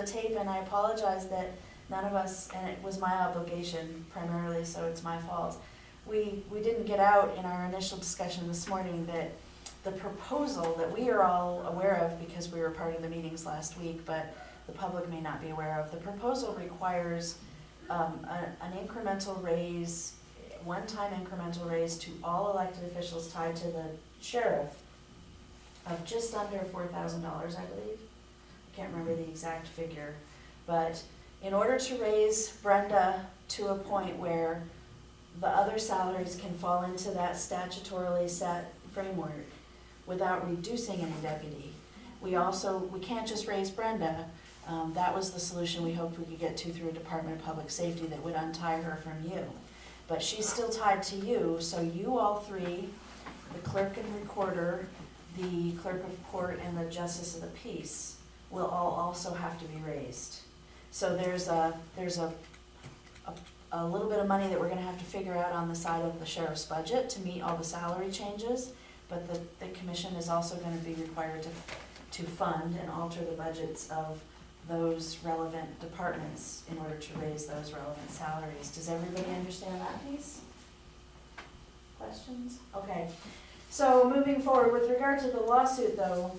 tape, and I apologize that none of us, and it was my obligation primarily, so it's my fault. We didn't get out in our initial discussion this morning that the proposal that we are all aware of because we were part of the meetings last week, but the public may not be aware of. The proposal requires an incremental raise, one-time incremental raise to all elected officials tied to the sheriff of just under $4,000, I believe. I can't remember the exact figure, but in order to raise Brenda to a point where the other salaries can fall into that statutorily set framework without reducing any deputy. We can't just raise Brenda. That was the solution we hoped we could get to through a Department of Public Safety that would untie her from you. But she's still tied to you, so you all three, the clerk and recorder, the clerk of court, and the justice of the peace, will all also have to be raised. So there's a little bit of money that we're gonna have to figure out on the side of the sheriff's budget to meet all the salary changes, but the commission is also gonna be required to fund and alter the budgets of those relevant departments in order to raise those relevant salaries. Does everybody understand that piece? Questions? Okay. So moving forward, with regard to the lawsuit though,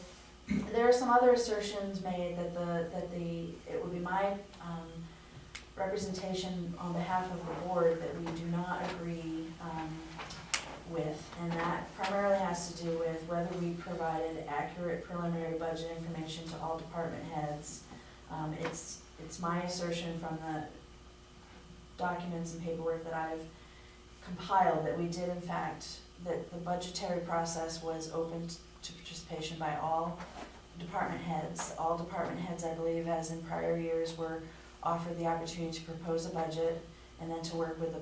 there are some other assertions made that it would be my representation on behalf of the board that we do not agree with, and that primarily has to do with whether we provided accurate preliminary budget information to all department heads. It's my assertion from the documents and paperwork that I've compiled that we did in fact, that the budgetary process was open to participation by all department heads. All department heads, I believe, as in prior years, were offered the opportunity to propose a budget and then to work with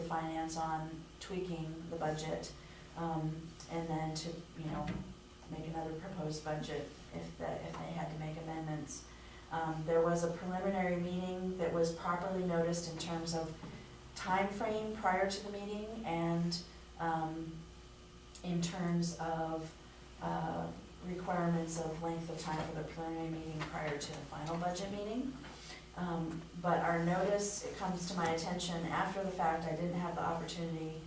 finance on tweaking the budget, and then to, make another proposed budget if they had to make amendments. There was a preliminary meeting that was properly noticed in terms of time frame prior to the meeting and in terms of requirements of length of time for the preliminary meeting prior to the final budget meeting. But our notice, it comes to my attention after the fact. I didn't have the opportunity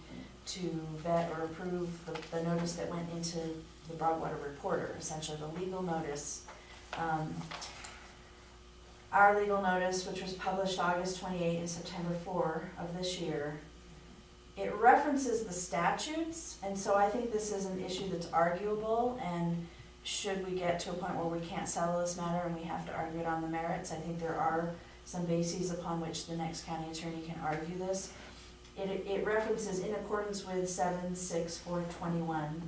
to vet or approve the notice that went into the Broadwater Reporter, essentially the legal notice. Our legal notice, which was published August 28 and September 4 of this year, it references the statutes, and so I think this is an issue that's arguable, and should we get to a point where we can't settle this matter and we have to argue it on the merits, I think there are some bases upon which the next county attorney can argue this. It references in accordance with 76421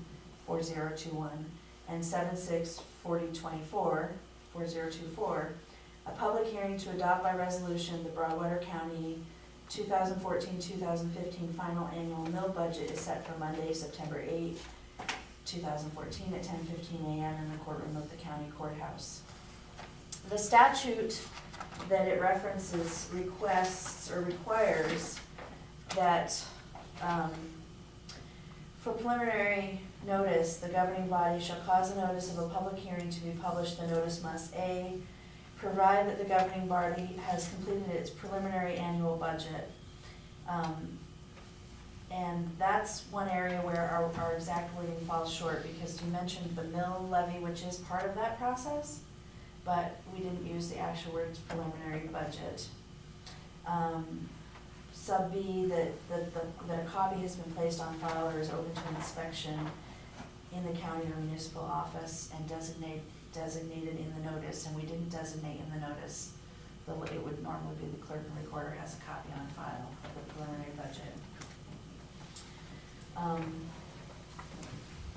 4021 and 764024 4024, a public hearing to adopt by resolution the Broadwater County 2014-2015 final annual mill budget is set for Monday, September 8, 2014 at 10:15 a.m. in the courtroom of the county courthouse. The statute that it references requests or requires that for preliminary notice, the governing body shall cause a notice of a public hearing to be published. The notice must A, provide that the governing body has completed its preliminary annual budget. And that's one area where our exact wording falls short, because you mentioned the mill levy, which is part of that process, but we didn't use the actual words preliminary budget. Sub B, that a copy has been placed on file or is open to inspection in the county or municipal office and designated in the notice, and we didn't designate in the notice. It would normally be the clerk and recorder has a copy on file of the preliminary budget.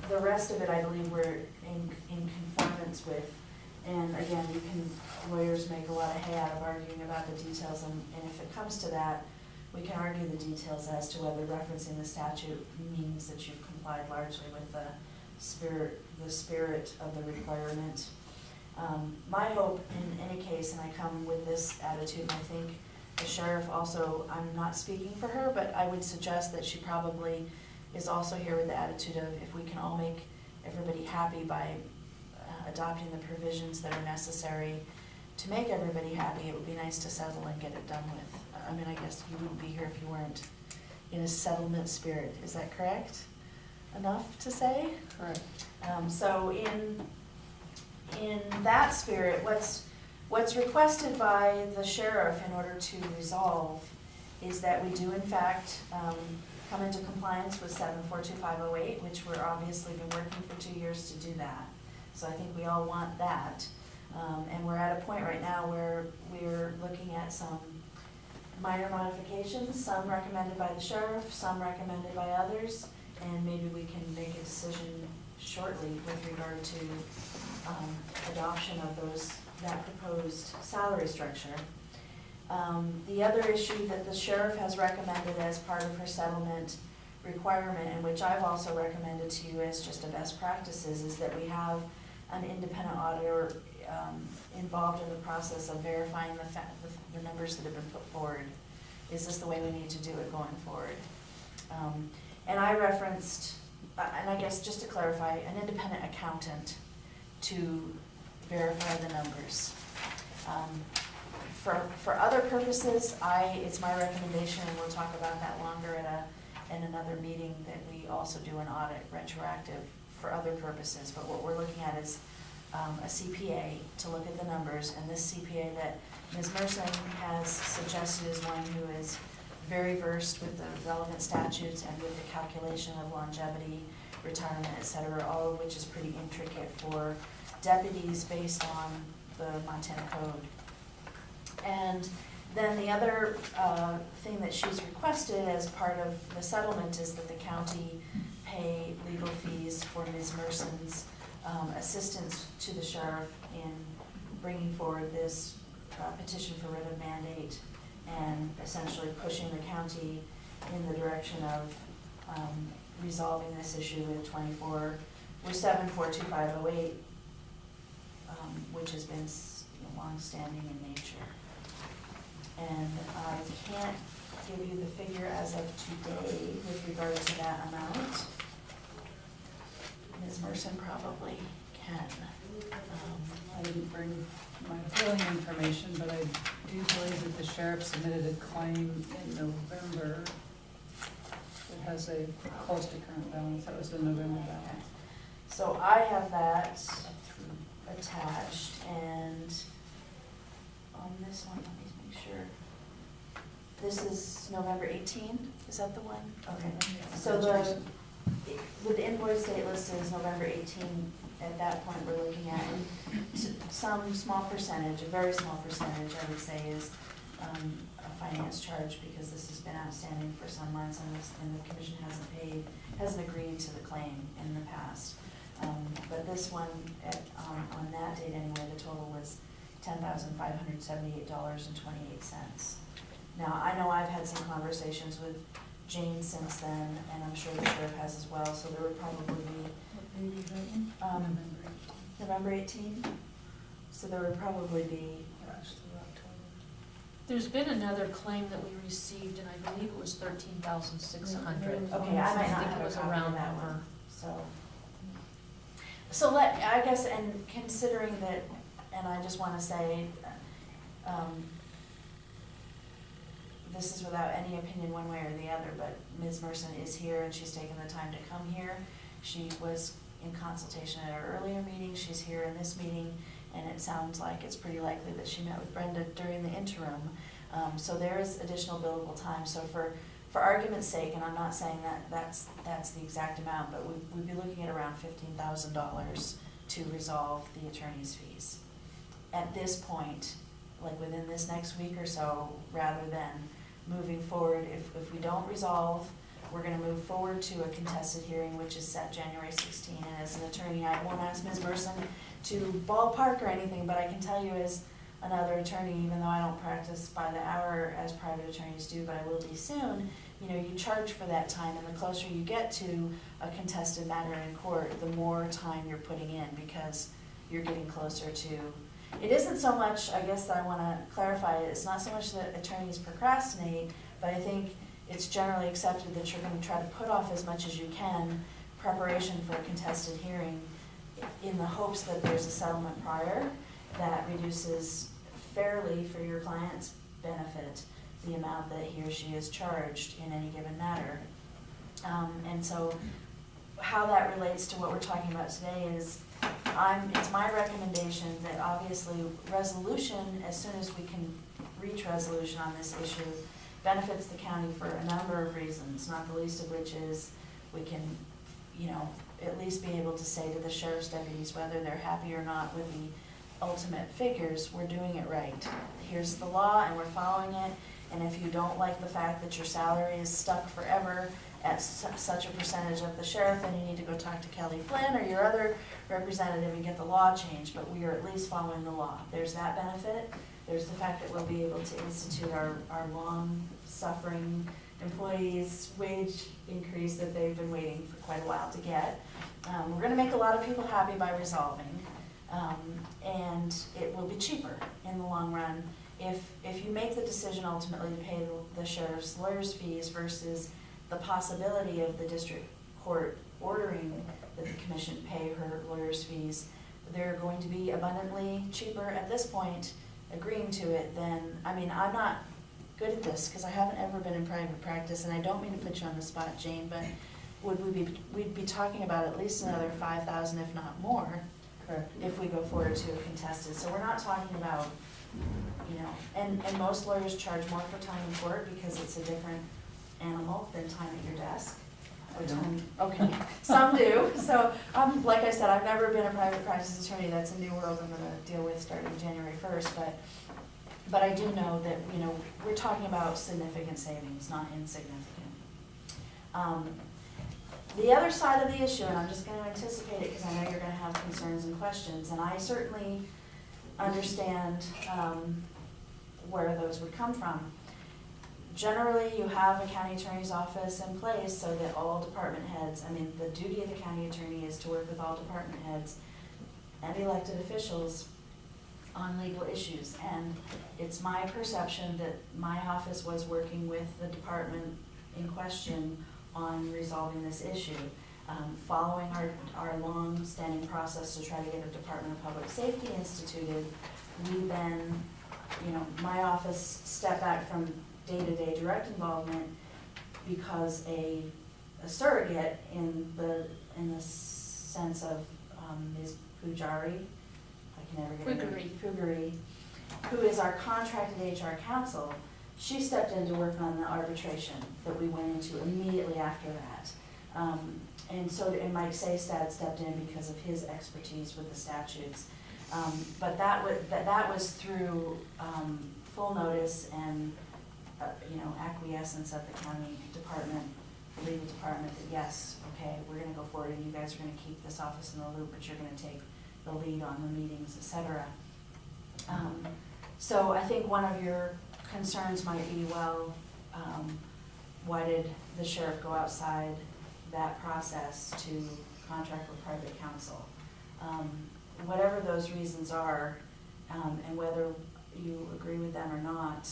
The rest of it, I believe, we're in conformance with, and again, lawyers make a lot of hay out of arguing about the details, and if it comes to that, we can argue the details as to whether referencing the statute means that you've complied largely with the spirit of the requirement. My hope in any case, and I come with this attitude, and I think the sheriff also, I'm not speaking for her, but I would suggest that she probably is also here with the attitude of if we can all make everybody happy by adopting the provisions that are necessary to make everybody happy, it would be nice to settle and get it done with. I mean, I guess you wouldn't be here if you weren't in a settlement spirit, is that correct? Enough to say? Correct. So in that spirit, what's requested by the sheriff in order to resolve is that we do in fact come into compliance with 742-508, which we're obviously been working for 2 years to do that. So I think we all want that. And we're at a point right now where we're looking at some minor modifications, some recommended by the sheriff, some recommended by others, and maybe we can make a decision shortly with regard to adoption of that proposed salary structure. The other issue that the sheriff has recommended as part of her settlement requirement, and which I've also recommended to you as just a best practices, is that we have an independent auditor involved in the process of verifying the numbers that have been put forward. Is this the way we need to do it going forward? And I referenced, and I guess just to clarify, an independent accountant to verify the numbers. For other purposes, it's my recommendation, and we'll talk about that longer in another meeting, that we also do an audit retroactive for other purposes. But what we're looking at is a CPA to look at the numbers, and this CPA that Ms. Merson has suggested is one who is very versed with the relevant statutes and with the calculation of longevity, retirement, et cetera, all of which is pretty intricate for deputies based on the Montana Code. And then the other thing that she's requested as part of the settlement is that the county pay legal fees for Ms. Merson's assistance to the sheriff in bringing forward this petition for writ of mandate and essentially pushing the county in the direction of resolving this issue with 742-508, which has been long-standing in nature. And I can't give you the figure as of today with regard to that amount. Ms. Merson probably can. I didn't bring my billing information, but I do believe that the sheriff submitted a claim in November. It has a close to current balance. That was the November balance. So I have that attached, and on this one, let me make sure. This is November 18, is that the one? Okay. So with the invoice date listed as November 18, at that point, we're looking at some small percentage, a very small percentage, I would say, is a finance charge, because this has been outstanding for some months, and the commission hasn't agreed to the claim in the past. But this one, on that date anyway, the total was $10,578.28. Now, I know I've had some conversations with Jane since then, and I'm sure the sheriff has as well, so there would probably be, November 18? So there would probably be, There's been another claim that we received, and I believe it was 13,600. okay, I might not think have it a was copy around of that number. one, so I guess, and considering that, and I just wanna say, this is without any opinion one way or the other, but Ms. Merson is here and she's taken the time to come here. She was in consultation at our earlier meeting, she's here in this meeting, and it sounds like it's pretty likely that she met with Brenda during the interim. So there is additional billable time, so for argument's sake, and I'm not saying that that's the exact amount, but we'd be looking at around $15,000 to resolve the attorney's fees. At this point, like within this next week or so, rather than moving forward, if we don't resolve, we're gonna move forward to a contested hearing, which is set January 16, and as an attorney, I won't ask Ms. Merson to ballpark or anything, but I can tell you is, another attorney, even though I don't practice by the hour as private attorneys do, but I will be soon, you know, you charge for that time, and the closer you get to a contested matter in court, the more time you're putting in, because you're getting closer to. It isn't so much, I guess that I wanna clarify, it's not so much that attorneys procrastinate, but I think it's generally accepted that you're gonna try to put off as much as you can preparation for a contested hearing in the hopes that there's a settlement prior that reduces fairly for your client's benefit the amount that he or she is charged in any given matter. And so how that relates to what we're talking about today is it's my recommendation that obviously resolution, as soon as we can reach resolution on this issue, benefits the county for a number of reasons, not the least of which is we can, you know, at least be able to say to the sheriff's deputies, whether they're happy or not with the ultimate figures, we're doing it right. Here's the law and we're following it, and if you don't like the fact that your salary is stuck forever at such a percentage of the sheriff, then you need to go talk to Kelly Flynn or your other representative and get the law changed, but we are at least following the law. There's that benefit. There's the fact that we'll be able to institute our long-suffering employees' wage increase that they've been waiting for quite a while to get. We're gonna make a lot of people happy by resolving, and it will be cheaper in the long run if you make the decision ultimately to pay the sheriff's lawyer's fees versus the possibility of the district court ordering that the commission pay her lawyer's fees. They're going to be abundantly cheaper at this point agreeing to it than, I mean, I'm not good at this because I haven't ever been in private practice, and I don't mean to put you on the spot, Jane, but we'd be talking about at least another $5,000 if not more. Correct. If we go forward to a contested. So we're not talking about, you know, and most lawyers charge more for time in court because it's a different animal than time at your desk. Or time, okay, some do. So, like I said, I've never been a private practice attorney. That's a new world I'm gonna deal with starting January 1st, but I do know that, you know, we're talking about significant savings, not insignificant. The other side of the issue, and I'm just gonna anticipate it because I know you're gonna have concerns and questions, and I certainly understand where those would come from. Generally, you have a county attorney's office in place so that all department heads, I mean, the duty of the county attorney is to work with all department heads and elected officials on legal issues. And it's my perception that my office was working with the department in question on resolving this issue. Following our long-standing process to try to get a Department of Public Safety instituted, we then, you know, my office stepped back from day-to-day direct involvement because a surrogate in the sense of Ms. Pujari, I can never get her name. Pugari, who is our contracted HR counsel, she stepped in to work on the arbitration that we went into immediately after that. And Mike Saystad stepped in because of his expertise with the statutes. But that was through full notice and you know, acquiescence of the county department, legal department, that yes, okay, we're gonna go forward and you guys are gonna keep this office in the loop, but you're gonna take the lead on the meetings, et cetera. So I think one of your concerns might be, well, why did the sheriff go outside that process to contract with private counsel? Whatever those reasons are, and whether you agree with them or not,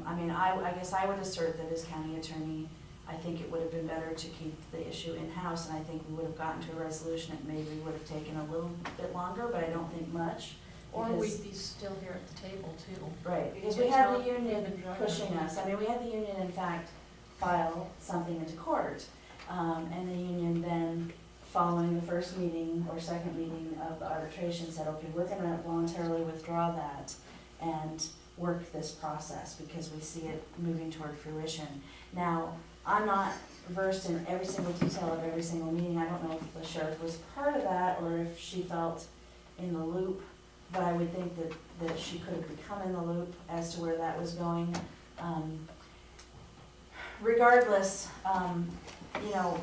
I mean, I guess I would assert that as county attorney, I think it would have been better to keep the issue in-house, and I think we would have gotten to a resolution. It maybe would have taken a little bit longer, but I don't think much. Or because- we'd be still here at the table too. Right, because It's we had not the union even dry. pushing us. I mean, we had the union, in fact, file something into court. And the union then, following the first meeting or second meeting of the arbitration, said, okay, we're gonna voluntarily withdraw that and work this process because we see it moving toward fruition. Now, I'm not versed in every single detail of every single meeting. I don't know if the sheriff was part of that or if she felt in the loop, but I would think that she could have become in the loop as to where that was going. Regardless, you know,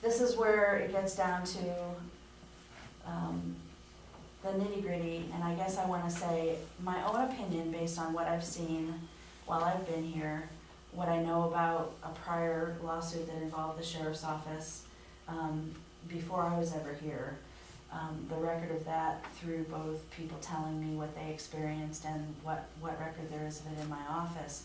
this is where it gets down to the nitty gritty, and I guess I wanna say my own opinion based on what I've seen while I've been here, what I know about a prior lawsuit that involved the sheriff's office, before I was ever here. The record of that through both people telling me what they experienced and what record there is of it in my office.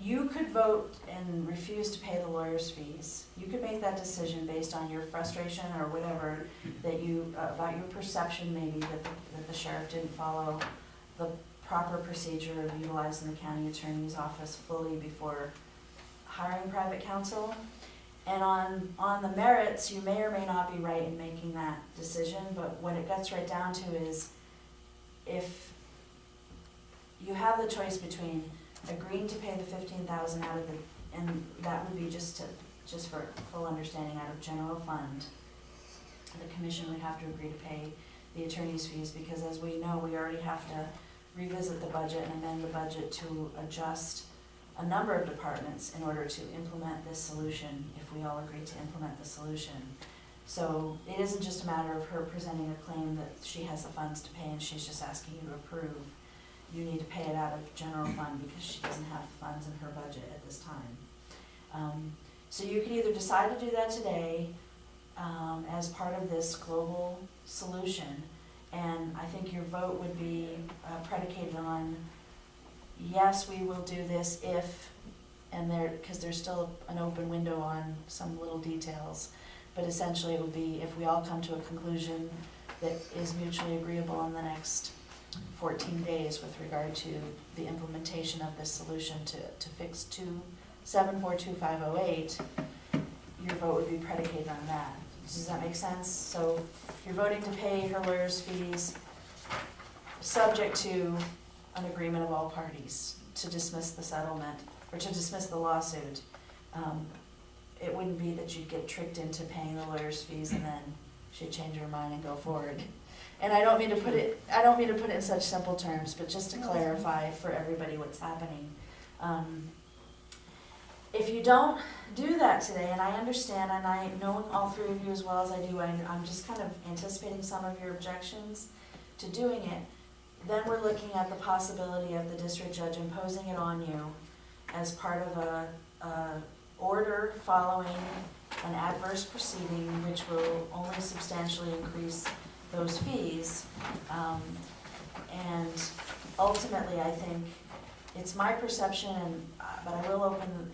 You could vote and refuse to pay the lawyer's fees. You could make that decision based on your frustration or whatever, that you, about your perception maybe that the sheriff didn't follow the proper procedure of utilizing the county attorney's office fully before hiring private counsel. And on the merits, you may or may not be right in making that decision, but what it gets right down to is if you have the choice between agreeing to pay the 15,000 out of the, and that would be just for full understanding, out of general fund, the commission would have to agree to pay the attorney's fees, because as we know, we already have to revisit the budget and amend the budget to adjust a number of departments in order to implement this solution, if we all agree to implement the solution. So it isn't just a matter of her presenting a claim that she has the funds to pay and she's just asking you to approve. You need to pay it out of general fund because she doesn't have the funds in her budget at this time. So you could either decide to do that today as part of this global solution, and I think your vote would be predicated on, yes, we will do this if, and because there's still an open window on some little details, but essentially it would be if we all come to a conclusion that is mutually agreeable in the next 14 days with regard to the implementation of this solution to fix 742-508, your vote would be predicated on that. Does that make sense? So you're voting to pay her lawyer's fees subject to an agreement of all parties to dismiss the settlement, or to dismiss the lawsuit. It wouldn't be that you'd get tricked into paying the lawyer's fees and then she'd change her mind and go forward. And I don't mean to put it in such simple terms, but just to clarify for everybody what's happening. If you don't do that today, and I understand, and I know all three of you as well as I do, I'm just kind of anticipating some of your objections to doing it, then we're looking at the possibility of the district judge imposing it on you as part of a order following an adverse proceeding, which will only substantially increase those fees. And ultimately, I think it's my perception, but I will open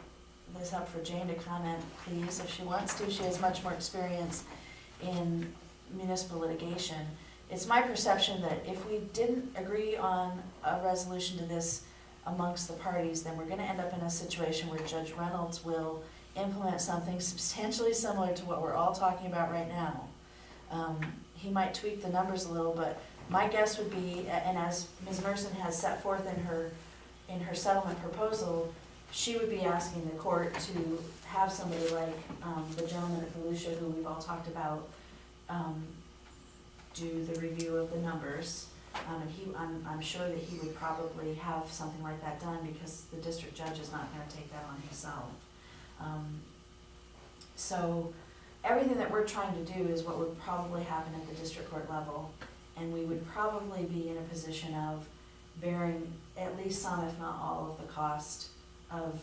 this up for Jane to comment, please, if she wants to. She has much more experience in municipal litigation. It's my perception that if we didn't agree on a resolution to this amongst the parties, then we're gonna end up in a situation where Judge Reynolds will implement something substantially similar to what we're all talking about right now. He might tweak the numbers a little, but my guess would be, and as Ms. Merson has set forth in her settlement proposal, she would be asking the court to have somebody like the gentleman at Volusia, who we've all talked about, do the review of the numbers. And I'm sure that he would probably have something like that done, because the district judge is not going to take that on himself. So everything that we're trying to do is what would probably happen at the district court level, and we would probably be in a position of bearing at least some, if not all, of the cost of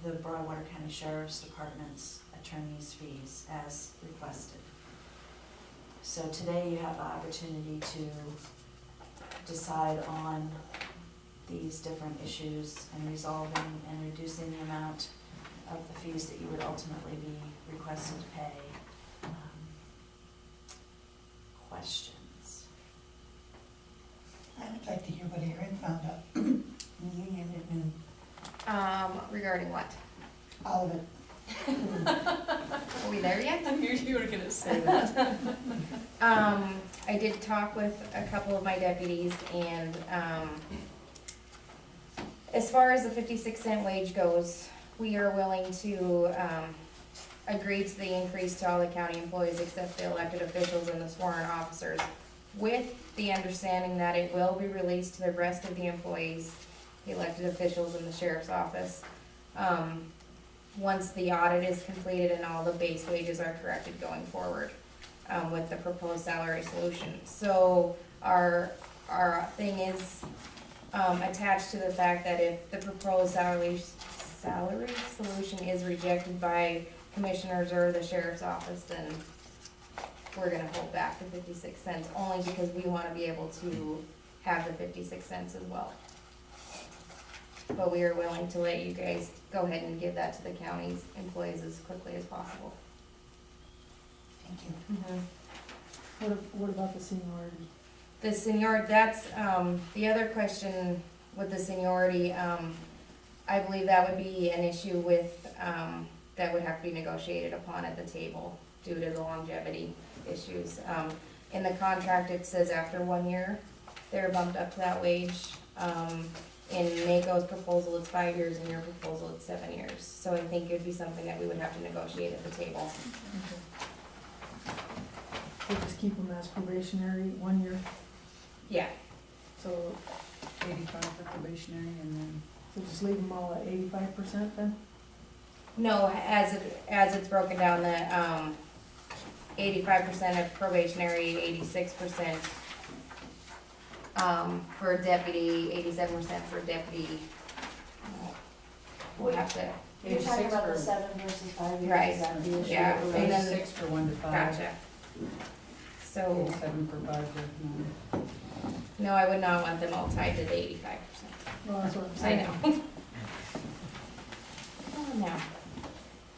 the Broadwater County Sheriff's Department's attorney's fees as requested. So today you have the opportunity to decide on these different issues and resolving and reducing the amount of the fees that you would ultimately be requested to pay. Questions? I would like to hear what Erin found out in the union at noon. Regarding what? All of it. Are we there yet? I knew you were gonna say that. I did talk with a couple of my deputies, and, as far as the 56-cent wage goes, we are willing to, agree to the increase to all the county employees except the elected officials and the sworn officers, with the understanding that it will be released to the rest of the employees, the elected officials in the sheriff's office, once the audit is completed and all the base wages are corrected going forward. with the proposed salary solution. So our thing is, attached to the fact that if the proposed salary solution is rejected by commissioners or the sheriff's office, then we're gonna hold back the 56 cents, only because we wanna be able to have the 56 cents as well. But we are willing to let you guys go ahead and give that to the county's employees as quickly as possible. Thank you. What about the seniority? The senior, that's, the other question with the seniority, I believe that would be an issue with, that would have to be negotiated upon at the table due to the longevity issues. In the contract, it says after 1 year, they're bumped up to that wage. In NACO's proposal, it's 5 years, in your proposal, it's 7 years. So I think it'd be something that we would have to negotiate at the table. So just keep them as probationary, 1 year, Yeah, so, 85 for probationary and then, so just leave them all at 85% then? no, as it's broken down, that, 85% of probationary, 86%, for deputy, 87% for deputy. We'll have to, You're talking 86 about the for- 7 versus 5 years, Right. is that the issue? Yeah. Or- And then- 86 for 1 to 5. gotcha. So, 87 for 5 to 9. no, I would not want them all tied to the 85%. Well, that's what I'm I saying. know. Oh, no.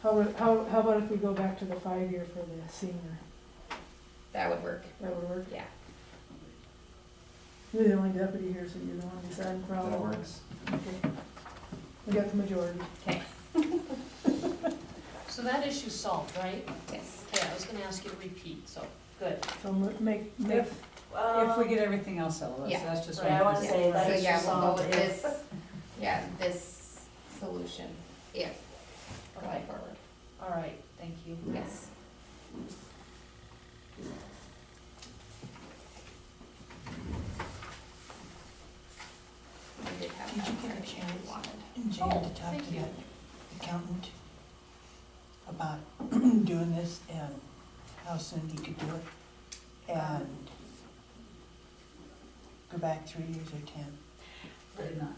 How about if we go back to the 5 year for the senior? That would work, That would work? yeah. You're the only deputy here, so you're the one deciding for all That that. works. Okay. We got the majority. Okay, So that issue's solved, right? yes. Okay, I was gonna ask you to repeat, so, good. So make, If we get everything else settled, Yeah. that's just. Right, I wanna one. say So, that is yeah, just we'll go solved with if, this, yeah, this solution, if, going Okay. forward, All right, thank you. yes. We did have Did you that get a correction chance? we wanted. And Jan Oh, to talk thank to you. that accountant about doing this and how soon he could do it? And go back 3 years or 10? Did not.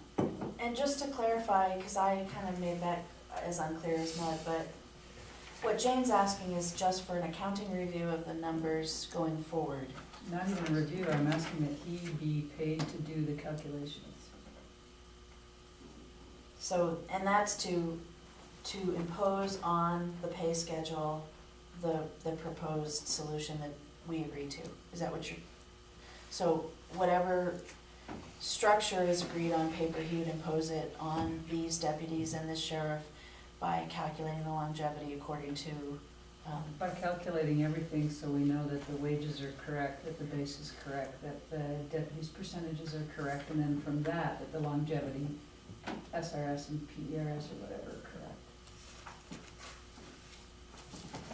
and just to clarify, because I kind of made that as unclear as mud, but what Jane's asking is just for an accounting review of the numbers going forward. Not even a review, I'm asking that he be paid to do the calculations. So, and that's to impose on the pay schedule the proposed solution that we agree to. Is that what you're, so whatever structure is agreed on paper, he would impose it on these deputies and this sheriff by calculating the longevity according to, By calculating everything so we know that the wages are correct, that the base is correct, that the deputies' percentages are correct, and then from that the longevity, SRS and PERS or whatever are correct.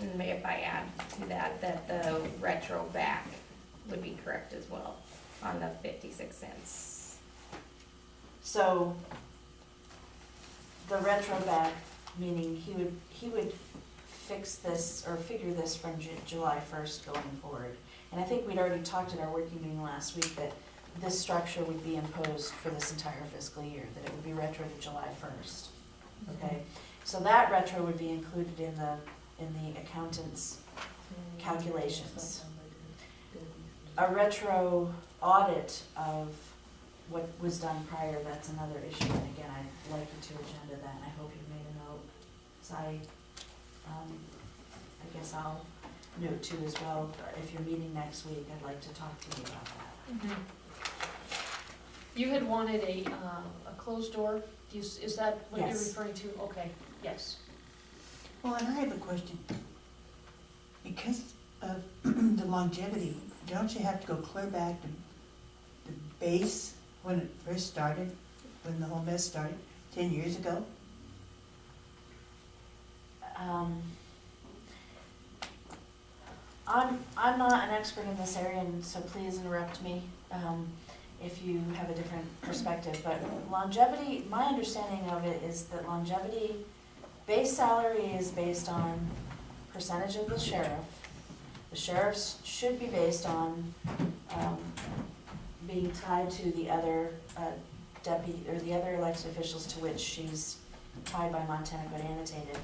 And if I add to that, that the retro back would be correct as well on the 56 cents. so the retro back, meaning he would fix this or figure this from July 1st going forward. And I think we'd already talked at our working meeting last week that this structure would be imposed for this entire fiscal year, that it would be retro to July 1st. Okay, so that retro would be included in the accountant's calculations. A retro audit of what was done prior, that's another issue, and again, I'd like you to agenda that, and I hope you've made a note. So I guess I'll note too as well, if you're meeting next week, I'd like to talk to you about that. You had wanted a closed door, is that what you're Yes. referring to? Okay, yes. Well, and I have a question. Because of the longevity, don't you have to go clear back to the base when it first started, when the whole mess started, 10 years ago? I'm not an expert in this area, and so please interrupt me if you have a different perspective, but longevity, my understanding of it is that longevity, base salary is based on percentage of the sheriff, The sheriff's should be based on, being tied to the other, deputy, or the other elected officials to which she's tied by Montana Code Annotated.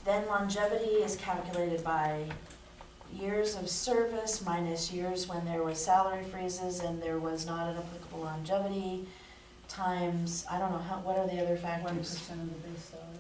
Then longevity is calculated by years of service minus years when there was salary freezes and there was not an applicable longevity, times, I don't know, what are the other factors? 1% of the base salary.